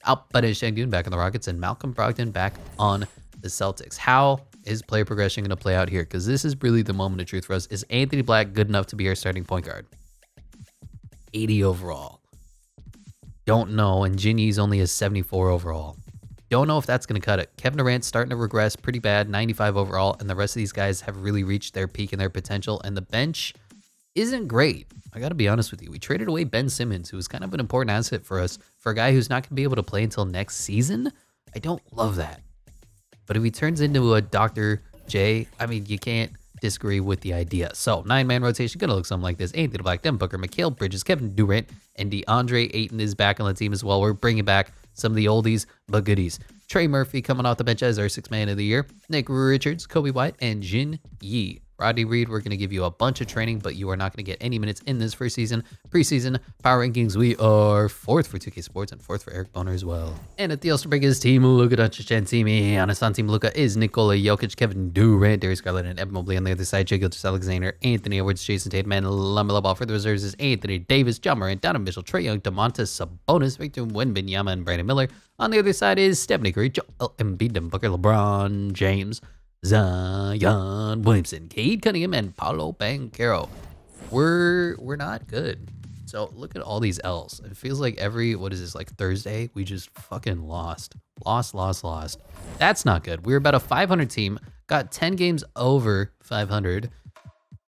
Alperen Şengün back in the Rockets. And Malcolm Brogdon back on the Celtics. How is player progression going to play out here? Because this is really the moment of truth for us. Is Anthony Black good enough to be our starting point guard? 80 overall. Don't know. And Ginny's only a 74 overall. Don't know if that's going to cut it. Kevin Durant's starting to regress pretty bad, 95 overall. And the rest of these guys have really reached their peak and their potential. And the bench isn't great. I got to be honest with you. We traded away Ben Simmons, who was kind of an important asset for us, for a guy who's not going to be able to play until next season. I don't love that. But if he turns into a Dr. J, I mean, you can't disagree with the idea. So 9-man rotation gonna look something like this. Anthony Black, Devin Booker, Mikal Bridges, Kevin Durant, and DeAndre Ayton is back on the team as well. We're bringing back some of the oldies but goodies. Trey Murphy coming off the bench as our 6th man of the year. Nick Richards, Kobe White, and Jin Yi. Rodney Reed, we're going to give you a bunch of training, but you are not going to get any minutes in this first season. Preseason power rankings, we are 4th for 2K Sports and 4th for Eric Boner as well. And at the All-Star break is Team Luka Doncic and Team Giannis. On Team Luka is Nikola Jokic, Kevin Durant, Darius Garland, and Evan Mobley. On the other side, Shai Gilgeous-Alexander, Anthony Edwards, Jason Tatum, and LaMelo Ball. For the reserves is Anthony Davis, John Morant, Donovan Mitchell, Trae Young, Domantas Sabonis, Victor Wembanyama, and Brandon Miller. On the other side is Stephanie Curry, Joel Embiid, Devin Booker, LeBron James, Zion Williamson, Cade Cunningham, and Paolo Banchero. We're not good. So look at all these L's. It feels like every, what is this, like Thursday? We just fucking lost. Lost. That's not good. We're about a 500 team, got 10 games over 500.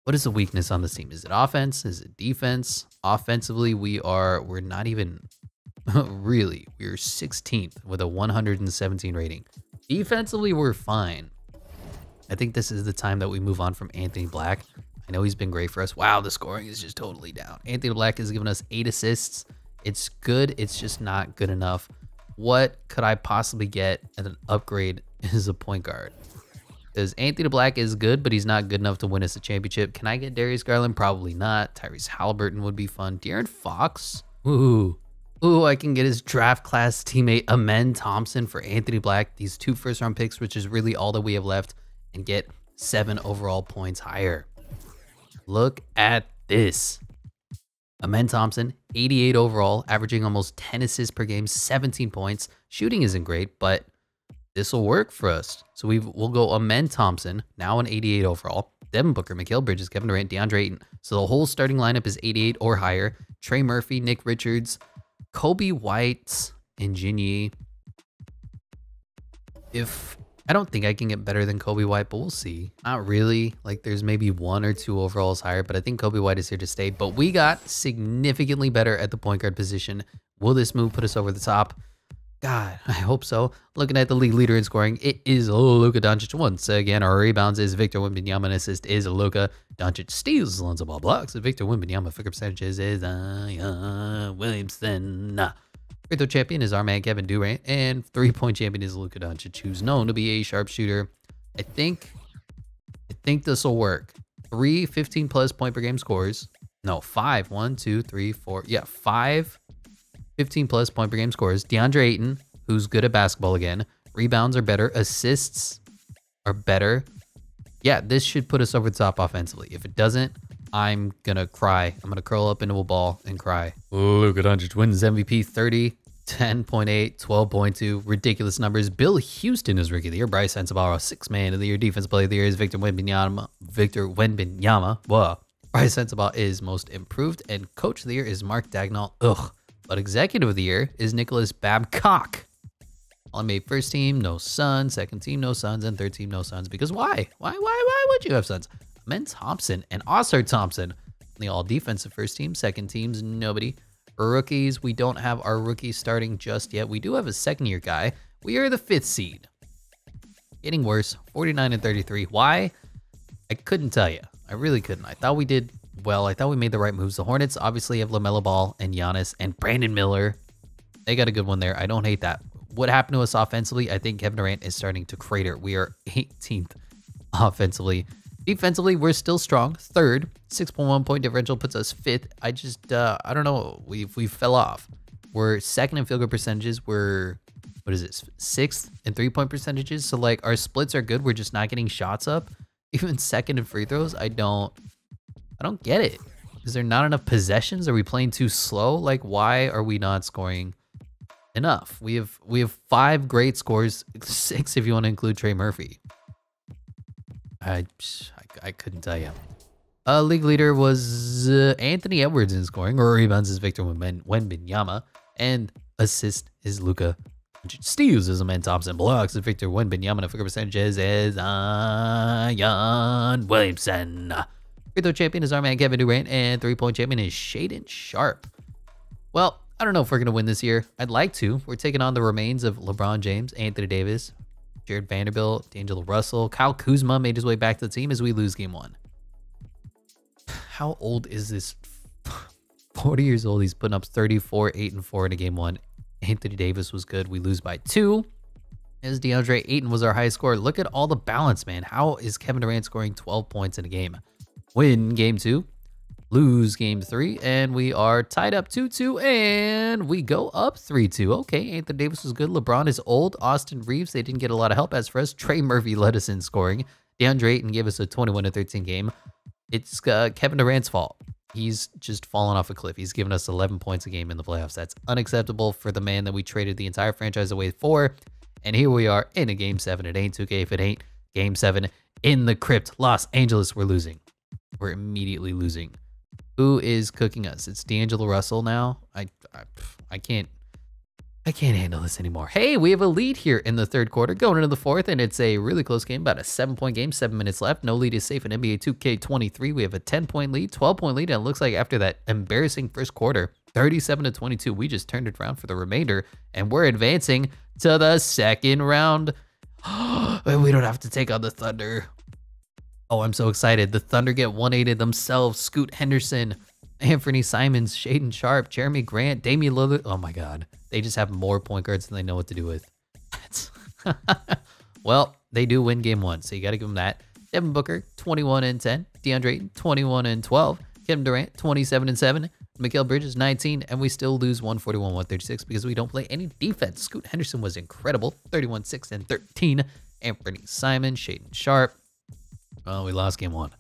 What is the weakness on this team? Is it offense? Is it defense? Offensively, we're not even really. We're 16th with a 117 rating. Defensively, we're fine. I think this is the time that we move on from Anthony Black. I know he's been great for us. Wow, the scoring is just totally down. Anthony Black has given us 8 assists. It's good. It's just not good enough. What could I possibly get at an upgrade as a point guard? Because Anthony Black is good, but he's not good enough to win us a championship. Can I get Darius Garland? Probably not. Tyrese Halliburton would be fun. De'Aaron Fox? Ooh, I can get his draft class teammate Amen Thompson for Anthony Black. These 2 first-round picks, which is really all that we have left, and get 7 overall points higher. Look at this. Amen Thompson, 88 overall, averaging almost 10 assists per game, 17 points. Shooting isn't great, but this will work for us. So we'll go Amen Thompson, now an 88 overall. Devin Booker, Mikal Bridges, Kevin Durant, DeAndre Ayton. So the whole starting lineup is 88 or higher. Trey Murphy, Nick Richards, Kobe White, and Jin Yi. I don't think I can get better than Kobe White, but we'll see. Not really. Like, there's maybe 1 or 2 overalls higher, but I think Kobe White is here to stay. But we got significantly better at the point guard position. Will this move put us over the top? God, I hope so. Looking at the league leader in scoring, it is Luka Doncic once again. Our rebounds is Victor Wembanyama, and assist is Luka Doncic. Steals, Alonzo Ball blocks. Victor Wembanyama, figure percentages is Zion Williamson. Free throw champion is our man Kevin Durant, and 3-point champion is Luka Doncic, who's known to be a sharpshooter. I think this will work. 3 15+ point per game scores. No, 5. 1, 2, 3, 4. Yeah, 5 15+ point per game scores. DeAndre Ayton, who's good at basketball again. Rebounds are better. Assists are better. Yeah, this should put us over the top offensively. If it doesn't, I'm gonna cry. I'm gonna curl up into a ball and cry. Luka Doncic wins MVP 30, 10.8, 12.2, ridiculous numbers. Bill Houston is Rookie of the Year. Bryce Sensabaugh, 6th man of the year. Defensive Player of the Year is Victor Wembanyama. Whoa. Bryce Sensabaugh is Most Improved, and Coach of the Year is Mark Dagnall. Ugh. But Executive of the Year is Nicholas Babcock. All-NBA first team, no Suns. Second team, no Suns. And third team, no Suns. Because why? Why would you have Suns? Men Thompson and Oscar Thompson. The all-defensive first team. Second teams, nobody. Rookies, we don't have our rookies starting just yet. We do have a second-year guy. We are the 5th seed. Getting worse, 49 and 33. Why? I couldn't tell you. I really couldn't. I thought we did well. I thought we made the right moves. The Hornets obviously have LaMelo Ball and Giannis and Brandon Miller. They got a good one there. I don't hate that. What happened to us offensively? I think Kevin Durant is starting to crater. We are 18th offensively. Defensively, we're still strong. 3rd, 6.1 point differential puts us 5th. I don't know. We fell off. We're 2nd in field goal percentages. We're, what is this? 6th in 3-point percentages. So like our splits are good. We're just not getting shots up. Even 2nd in free throws. I don't get it. Is there not enough possessions? Are we playing too slow? Like, why are we not scoring enough? We have 5 great scores, 6 if you want to include Trey Murphy. I couldn't tell you. League leader was Anthony Edwards in scoring. Or rebounds is Victor Wembanyama, and assist is Luka. Steals is Amen Thompson. Blocks is Victor Wembanyama. And figure percentages is Zion Williamson. Free throw champion is our man Kevin Durant, and 3-point champion is Shaedon Sharpe. Well, I don't know if we're gonna win this year. I'd like to. We're taking on the remains of LeBron James, Anthony Davis, Jared Vanderbilt, D'Angelo Russell, Kyle Kuzma made his way back to the team as we lose game 1. How old is this? 40 years old. He's putting up 34, 8 and 4 in a game 1. Anthony Davis was good. We lose by 2. As DeAndre Ayton was our highest scorer. Look at all the balance, man. How is Kevin Durant scoring 12 points in a game? Win game 2, lose game 3, and we are tied up 2-2, and we go up 3-2. Okay, Anthony Davis was good. LeBron is old. Austin Reeves, they didn't get a lot of help. As for us, Trey Murphy led us in scoring. DeAndre Ayton gave us a 21-13 game. It's Kevin Durant's fault. He's just fallen off a cliff. He's given us 11 points a game in the playoffs. That's unacceptable for the man that we traded the entire franchise away for. And here we are in a game 7. It ain't 2K if it ain't game 7 in the crypt. Los Angeles, we're losing. We're immediately losing. Who is cooking us? It's D'Angelo Russell now. I can't handle this anymore. Hey, we have a lead here in the 3rd quarter going into the 4th, and it's a really close game, about a 7-point game, 7 minutes left. No lead is safe in NBA 2K23. We have a 10-point lead, 12-point lead, and it looks like after that embarrassing first quarter, 37-22, we just turned it around for the remainder, and we're advancing to the 2nd round. We don't have to take on the Thunder. Oh, I'm so excited. The Thunder get 1-8 themselves. Scoot Henderson, Anthony Simons, Shaedon Sharpe, Jeremy Grant, Damian Lillard. Oh my God. They just have more point guards than they know what to do with. Well, they do win game 1, so you got to give them that. Devin Booker, 21-10. DeAndre Ayton, 21-12. Kevin Durant, 27-7. Mikal Bridges, 19. And we still lose 141-136 because we don't play any defense. Scoot Henderson was incredible. 31-6-13. Anthony Simons, Shaedon Sharpe. Well, we lost game 1.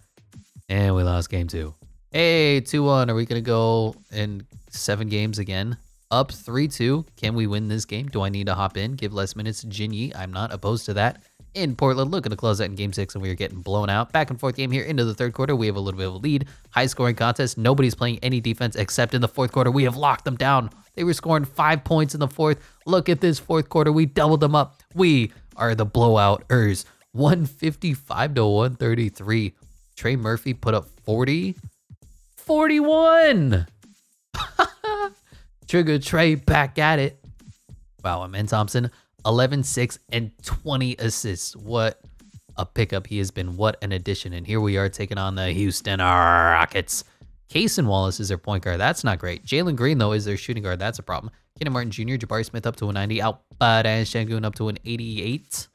And we lost game 2. Hey, 2-1. Are we going to go in 7 games again? Up 3-2. Can we win this game? Do I need to hop in? Give less minutes to Jinyi. I'm not opposed to that. In Portland, looking to close that in game 6, and we are getting blown out. Back and forth game here into the 3rd quarter. We have a little bit of a lead. High scoring contest. Nobody's playing any defense except in the 4th quarter. We have locked them down. They were scoring 5 points in the 4th. Look at this 4th quarter. We doubled them up. We are the blowouters. 155-133. Trey Murphy put up 40. 41. Trigger Trey back at it. Wow, Amen Thompson, 11, 6, and 20 assists. What a pickup he has been. What an addition. And here we are taking on the Houston Rockets. Kaysen Wallace is their point guard. That's not great. Jalen Green, though, is their shooting guard. That's a problem. Kenyon Martin Jr., Jabari Smith up to a 90. Albert Shangun up to an 88.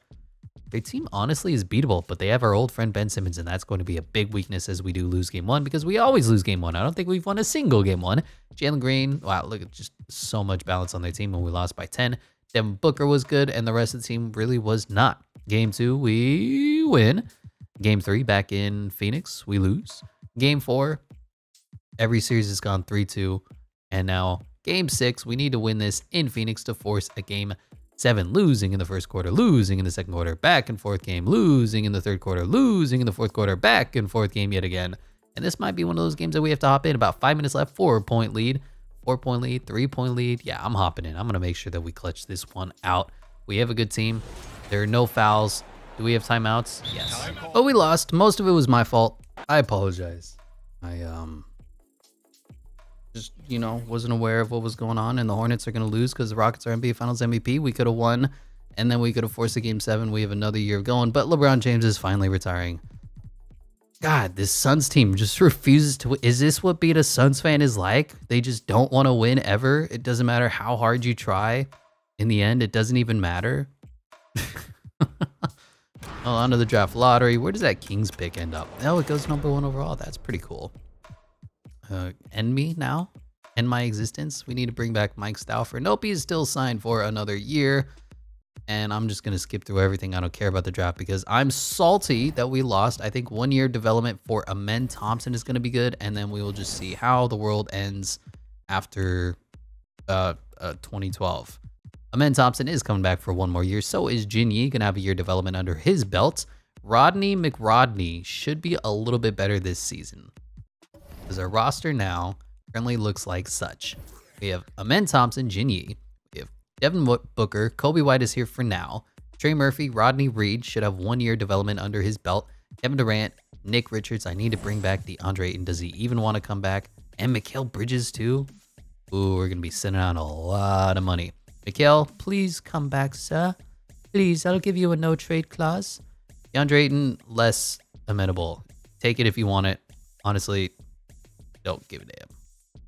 Their team honestly is beatable, but they have our old friend Ben Simmons, and that's going to be a big weakness as we do lose game 1 because we always lose game 1. I don't think we've won a single game 1. Jalen Green, wow, look at just so much balance on their team when we lost by 10. Devin Booker was good, and the rest of the team really was not. Game 2, we win. Game 3, back in Phoenix, we lose. Game 4, every series has gone 3-2, and now game 6, we need to win this in Phoenix to force a game 7, losing in the 1st quarter, losing in the 2nd quarter, back and forth game, losing in the 3rd quarter, losing in the 4th quarter, back and forth game yet again. And this might be one of those games that we have to hop in. About 5 minutes left, 4-point lead, 4-point lead, 3-point lead. Yeah, I'm hopping in. I'm going to make sure that we clutch this one out. We have a good team. There are no fouls. Do we have timeouts? Yes. But we lost. Most of it was my fault. I apologize. I just, wasn't aware of what was going on, and the Hornets are going to lose because the Rockets are NBA Finals MVP. We could have won, and then we could have forced a game 7. We have another year going, but LeBron James is finally retiring. God, this Suns team just refuses to win. Is this what being a Suns fan is like? They just don't want to win ever. It doesn't matter how hard you try. In the end, it doesn't even matter. Well, onto the draft lottery. Where does that Kings pick end up? Oh, it goes #1 overall. That's pretty cool. End me now? End my existence? We need to bring back Mike Stauffer. Nope, he's still signed for another year. And I'm just going to skip through everything. I don't care about the draft because I'm salty that we lost. I think 1 year development for Amen Thompson is going to be good. And then we will just see how the world ends after 2012. Amen Thompson is coming back for 1 more year. So is Jinyi going to have a year development under his belt. Rodney McRodney should be a little bit better this season. Because our roster now currently looks like such. We have Amen Thompson, Jinyi. We have Devin Booker. Kobe White is here for now. Trey Murphy, Rodney Reed should have 1 year development under his belt. Kevin Durant, Nick Richards. I need to bring back DeAndre Ayton. Does he even want to come back? And Mikal Bridges too. Ooh, we're going to be sending out a lot of money. Mikal, please come back, sir. Please, I'll give you a no trade clause. DeAndre Ayton, less amenable. Take it if you want it. Honestly, don't give a damn.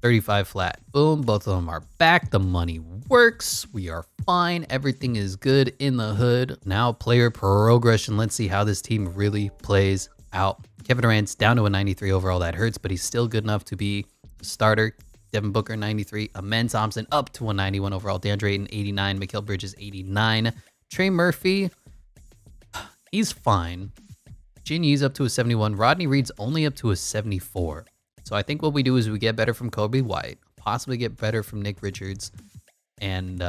35 flat. Boom. Both of them are back. The money works. We are fine. Everything is good in the hood. Now player progression. Let's see how this team really plays out. Kevin Durant's down to a 93 overall. That hurts, but he's still good enough to be a starter. Devin Booker, 93. Amen Thompson up to a 91 overall. DeAndre Ayton, 89. Mikal Bridges, 89. Trey Murphy, he's fine. Jin Yi's up to a 71. Rodney Reed's only up to a 74. So I think what we do is we get better from Kobe White, possibly get better from Nick Richards, and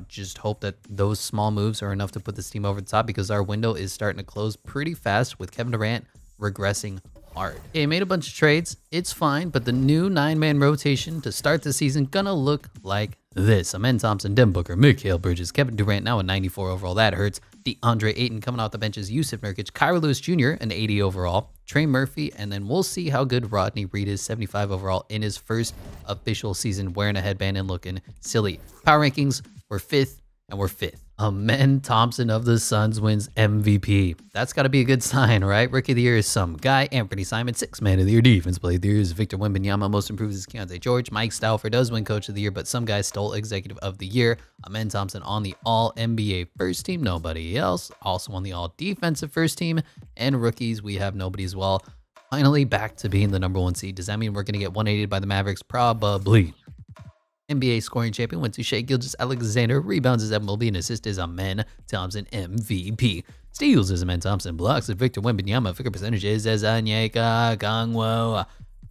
just hope that those small moves are enough to put this team over the top, because our window is starting to close pretty fast with Kevin Durant regressing hard. Okay, made a bunch of trades. It's fine, but the new 9-man rotation to start the season gonna look like this. Amen Thompson, Devin Booker, Mikal Bridges, Kevin Durant, now a 94 overall. That hurts. DeAndre Ayton coming off the benches, Yusuf Nurkic, Kyra Lewis Jr., an 80 overall. Trey Murphy, and then we'll see how good Rodney Reed is, 75 overall in his first official season, wearing a headband and looking silly. Power rankings, we're 5th, and we're 5th. Amen Thompson of the Suns wins MVP. That's got to be a good sign, right? Rookie of the Year is some guy. Anthony Simon, 6th Man of the Year. Defense Player of the Year is Victor Wembanyama. Most improved is Keontae George. Mike Stouffer does win Coach of the Year, but some guys stole Executive of the Year. Amen Thompson on the All-NBA First Team. Nobody else. Also on the All-Defensive First Team. And rookies, we have nobody as well. Finally back to being the #1 seed. Does that mean we're going to get 180 by the Mavericks? Probably. NBA scoring champion went to Shai Gilgeous-Alexander. Rebounds is MLB, and assist is Amen Thompson MVP. Steals is Amen Thompson. Blocks is Victor Wembanyama. Figure percentage is Anyeka Kongwo.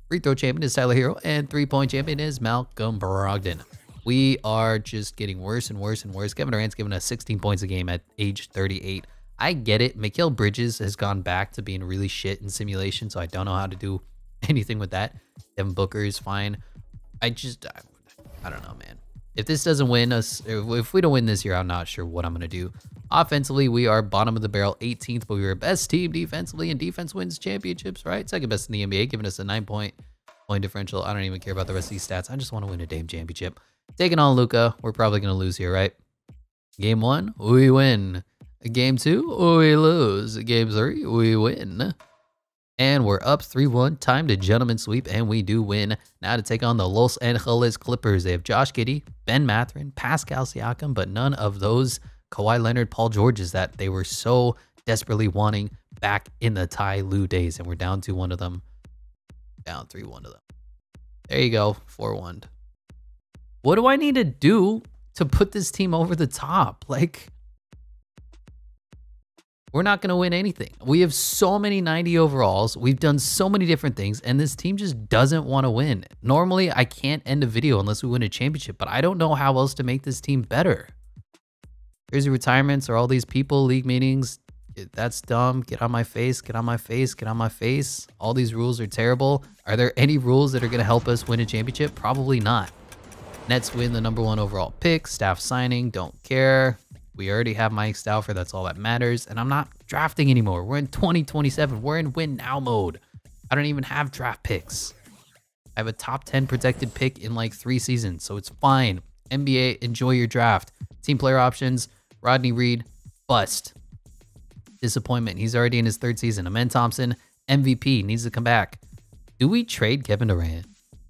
Free throw champion is Tyler Hero, and 3-point champion is Malcolm Brogdon. We are just getting worse and worse and worse. Kevin Durant's giving us 16 points a game at age 38. I get it. Mikal Bridges has gone back to being really shit in simulation, so I don't know how to do anything with that. Devin Booker is fine. I don't know, man. If this doesn't win us, if we don't win this year, I'm not sure what I'm going to do. Offensively, we are bottom of the barrel, 18th, but we were best team defensively, and defense wins championships, right? Second best in the NBA, giving us a 9-point differential. I don't even care about the rest of these stats. I just want to win a damn championship. Taking on Luka, we're probably going to lose here, right? Game 1, we win. Game 2, we lose. Game 3, we win. And we're up 3-1. Time to gentleman sweep, and we do win. Now to take on the Los Angeles Clippers. They have Josh Giddey, Ben Mathurin, Pascal Siakam, but none of those Kawhi Leonard, Paul Georges that they were so desperately wanting back in the Ty Lue days. And we're down to one of them. Down 3-1 to them. There you go, 4-1. What do I need to do to put this team over the top? Like, we're not going to win anything. We have so many 90 overalls. We've done so many different things, and this team just doesn't want to win. Normally, I can't end a video unless we win a championship, but I don't know how else to make this team better. Here's your retirements or all these people, league meetings. That's dumb. Get on my face. Get on my face. Get on my face. All these rules are terrible. Are there any rules that are going to help us win a championship? Probably not. Nets win the #1 overall pick. Staff signing. Don't care. We already have Mike Stouffer. That's all that matters. And I'm not drafting anymore. We're in 2027. We're in win now mode. I don't even have draft picks. I have a top 10 protected pick in like 3 seasons. So it's fine. NBA, enjoy your draft. Team player options. Rodney Reed, bust. Disappointment. He's already in his 3rd season. Amen Thompson, MVP, needs to come back. Do we trade Kevin Durant?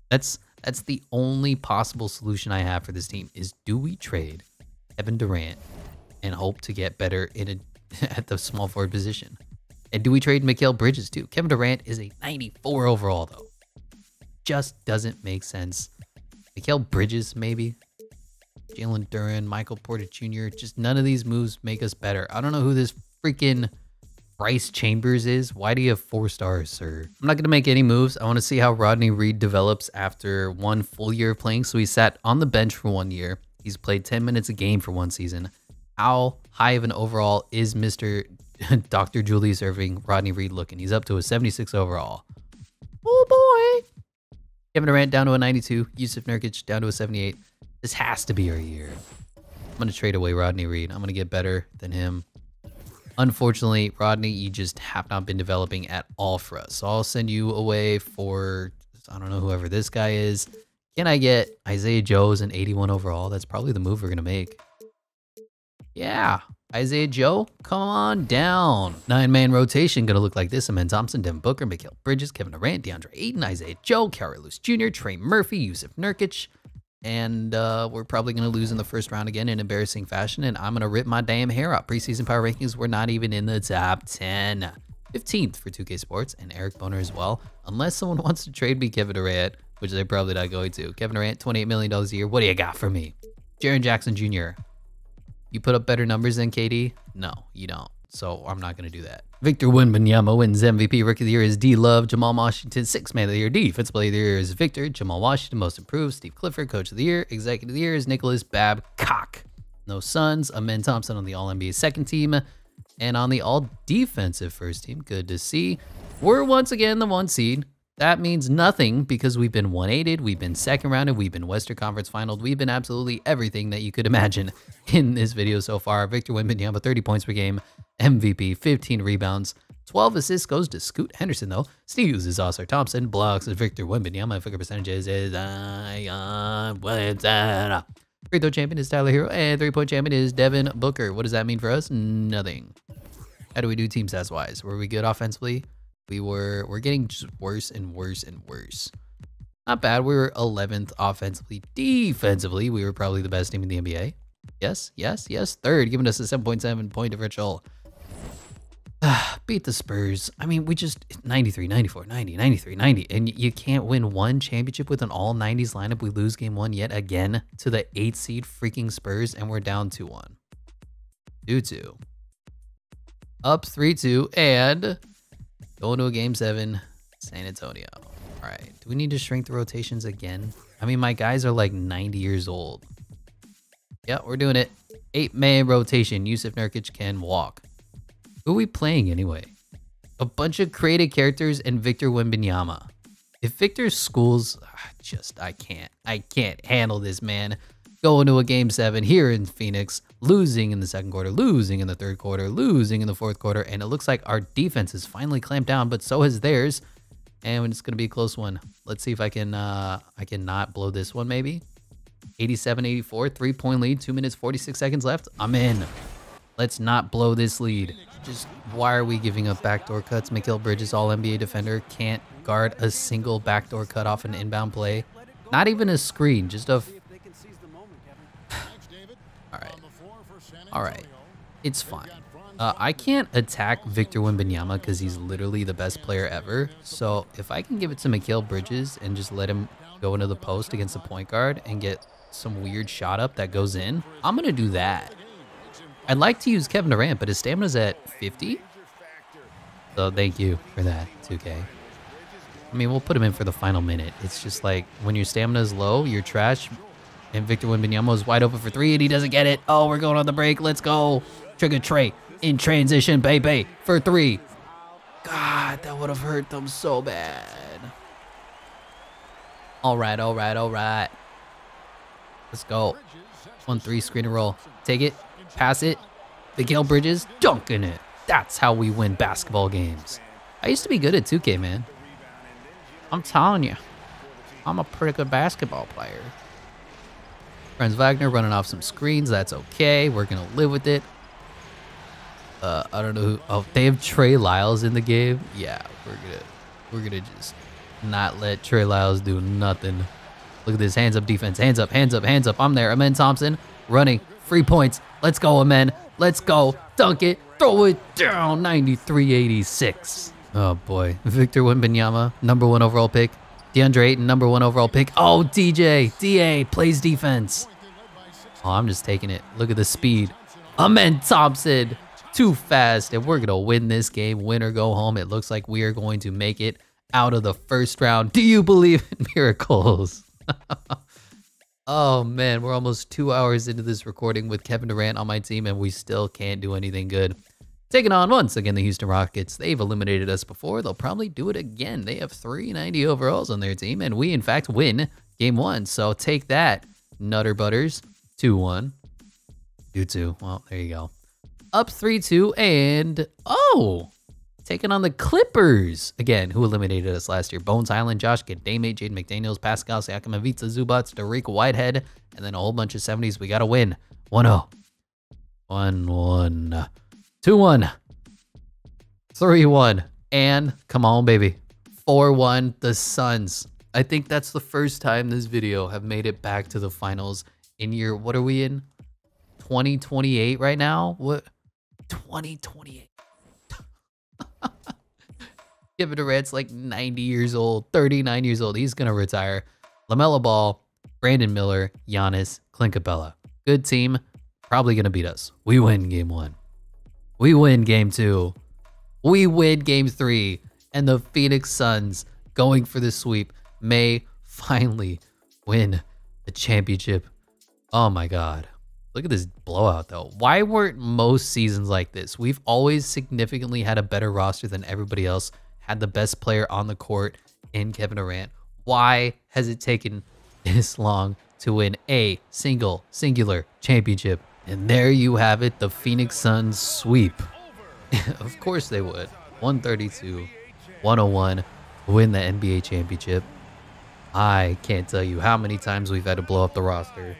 That's the only possible solution I have for this team, is do we trade Kevin Durant and hope to get better at the small forward position? And do we trade Mikal Bridges too? Kevin Durant is a 94 overall though. Just doesn't make sense. Mikal Bridges maybe. Jalen Durant, Michael Porter Jr. Just none of these moves make us better. I don't know who this freaking Bryce Chambers is. Why do you have 4 stars, sir? I'm not going to make any moves. I want to see how Rodney Reed develops after 1 full year of playing. So he sat on the bench for 1 year. He's played 10 minutes a game for 1 season. How high of an overall is Mr. Dr. Julius Erving Rodney Reed looking? He's up to a 76 overall. Oh boy. Kevin Durant down to a 92. Yusuf Nurkic down to a 78. This has to be our year. I'm going to trade away Rodney Reed. I'm going to get better than him. Unfortunately, Rodney, you just have not been developing at all for us. So I'll send you away for, I don't know, whoever this guy is. Can I get Isaiah Joe's an 81 overall? That's probably the move we're going to make. Yeah, Isaiah Joe, come on down. 9-man rotation gonna look like this. Amen Thompson, Devin Booker, Mikal Bridges, Kevin Durant, DeAndre Ayton, Isaiah Joe, Kara Lewis Jr., Trey Murphy, Yusuf Nurkic. And we're probably going to lose in the first round again in embarrassing fashion. And I'm going to rip my damn hair out. Preseason power rankings, we're not even in the top 10. 15th for 2K Sports and Eric Boner as well. Unless someone wants to trade me Kevin Durant, which they're probably not going to. Kevin Durant, $28 million a year. What do you got for me? Jaren Jackson Jr. You put up better numbers than KD? No, you don't. So I'm not going to do that. Victor Wembanyama wins MVP. Rookie of the Year is D Love. Jamal Washington, 6th Man of the Year. Defensive Player of the Year is Victor. Jamal Washington, Most Improved. Steve Clifford, Coach of the Year. Executive of the Year is Nicholas Babcock. No Suns. Amen Thompson on the All-NBA second team. And on the All-Defensive first team. Good to see. We're once again the 1 seed. That means nothing because we've been 1-8'd, we've been second rounded, we've been Western Conference finaled, we've been absolutely everything that you could imagine in this video so far. Victor Wembanyama, 30 points per game, MVP, 15 rebounds, 12 assists goes to Scoot Henderson though. Steals is Oscar Thompson, blocks is Victor Wembanyama, figure percentages is Zion Williamson. Free throw champion is Tyler Hero, and 3-point champion is Devin Booker. What does that mean for us? Nothing. How do we do team stats wise? Were we good offensively? We're getting just worse and worse and worse. Not bad. We were 11th offensively. Defensively, we were probably the best team in the NBA. Yes, yes, yes. Third, giving us a 7.7 point differential. Beat the Spurs. I mean, we just 93, 94, 90, 93, 90. And you can't win one championship with an all 90s lineup. We lose game 1 yet again to the 8th seed freaking Spurs, and we're down 2-1. 2-2. Up 3-2, and going to a game 7, San Antonio. All right, do we need to shrink the rotations again? I mean, my guys are like 90 years old. Yeah, we're doing it. 8-man rotation. Yusuf Nurkic can walk. Who are we playing anyway? A bunch of creative characters and Victor Wembanyama. If Victor schools, I can't handle this, man. Going to a game 7 here in Phoenix, losing in the second quarter, losing in the third quarter, losing in the fourth quarter, and it looks like our defense has finally clamped down, but so has theirs, and it's gonna be a close one. Let's see if I can not blow this one maybe. 87-84, 3-point lead, 2 minutes 46 seconds left. I'm in. Let's not blow this lead. Just why are we giving up backdoor cuts? Mikal Bridges, all NBA defender, can't guard a single backdoor cut off an inbound play. Not even a screen, just a All right, it's fine. I can't attack Victor Wembanyama because he's literally the best player ever. So if I can give it to Mikal Bridges and just let him go into the post against the point guard and get some weird shot up that goes in, I'm going to do that. I'd like to use Kevin Durant, but his stamina's at 50. So thank you for that, 2K. I mean, we'll put him in for the final minute. It's just like when your stamina is low, you're trash. And Victor Wembanyama is wide open for 3, and he doesn't get it. Oh, we're going on the break. Let's go. Trigger Trey in transition, baby, for 3. God, that would have hurt them so bad. All right, all right, all right. Let's go. 1-3 screen and roll. Take it, pass it. Mikal Bridges dunking it. That's how we win basketball games. I used to be good at 2K, man. I'm telling you, I'm a pretty good basketball player. Franz Wagner running off some screens. That's okay. We're going to live with it. I don't know who. Oh, they have Trey Lyles in the game. Yeah, we're gonna just not let Trey Lyles do nothing. Look at this. Hands up defense. Hands up, hands up, hands up. I'm there. Amen Thompson running. Free points. Let's go, Amen. Let's go. Dunk it. Throw it down. 93-86. Oh, boy. Victor Wembanyama, #1 overall pick. DeAndre Ayton, #1 overall pick. Oh, DA plays defense. Oh, I'm just taking it. Look at the speed. Amen Thompson, too fast, and we're going to win this game. Win or go home. It looks like we are going to make it out of the first round. Do you believe in miracles? Oh, man, we're almost 2 hours into this recording with Kevin Durant on my team, and we still can't do anything good. Taking on, once again, the Houston Rockets. They've eliminated us before. They'll probably do it again. They have 390 overalls on their team, and we, in fact, win game 1. So take that, Nutter Butters. 2-1. 2-2. Well, there you go. Up 3-2, and, oh, taking on the Clippers. Again, who eliminated us last year. Bones Highland, Josh Gadame, Jaden McDaniels, Pascal Siakam, Ivica Zubats, Dariq Whitehead, and then a whole bunch of 70s. We got to win. 1-0. 1-1. 2-1. 3-1. And come on, baby. 4-1. The Suns. I think that's the first time this video have made it back to the finals in year. What are we in? 2028 right now? What? 2028. Kevin Durant's like 90 years old, 39 years old. He's going to retire. LaMelo Ball, Brandon Miller, Giannis, Clint Capella. Good team. Probably going to beat us. We win game 1. We win game 2. We win game 3. And the Phoenix Suns, going for the sweep, may finally win the championship. Oh my God. Look at this blowout though. Why weren't most seasons like this? We've always significantly had a better roster than everybody else, had the best player on the court in Kevin Durant. Why has it taken this long to win a singular championship? And there you have it, the Phoenix Suns sweep. Of course they would. 132-101 win the NBA championship. I can't tell you how many times we've had to blow up the roster,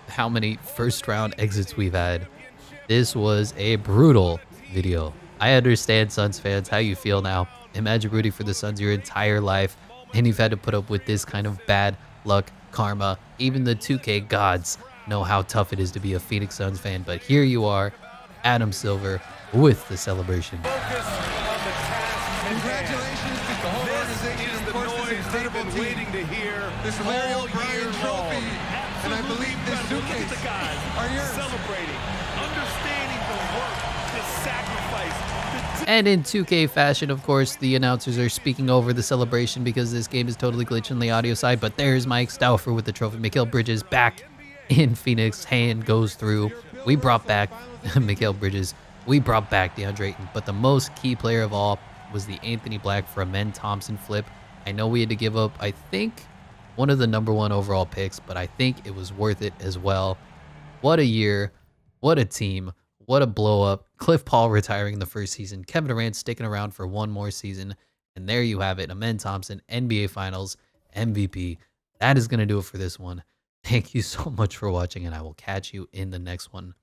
how many first round exits we've had. This was a brutal video. I understand Suns fans how you feel now. Imagine rooting for the Suns your entire life and you've had to put up with this kind of bad luck, karma. Even the 2K gods know how tough it is to be a Phoenix Suns fan, but here you are, Adam Silver with the celebration. Congratulations to the whole organization, of course, this incredible team. This Larry O'Brien trophy, and I believe this suitcase are yours. Celebrating, understanding the work, the sacrifice. And in 2K fashion, of course, the announcers are speaking over the celebration because this game is totally glitched on the audio side. But there's Mike Stauffer with the trophy. Mikal Bridges back in Phoenix. Hand goes through. We brought back Mikal Bridges. We brought back DeAndre Ayton. But the most key player of all was the Anthony Black for Amen Thompson flip. I know we had to give up, I think, one of the #1 overall picks, but I think it was worth it as well. What a year. What a team. What a blow up. Cliff Paul retiring in the first season. Kevin Durant sticking around for one more season. And there you have it. Amen Thompson, NBA Finals MVP. That is going to do it for this one. Thank you so much for watching, and I will catch you in the next one.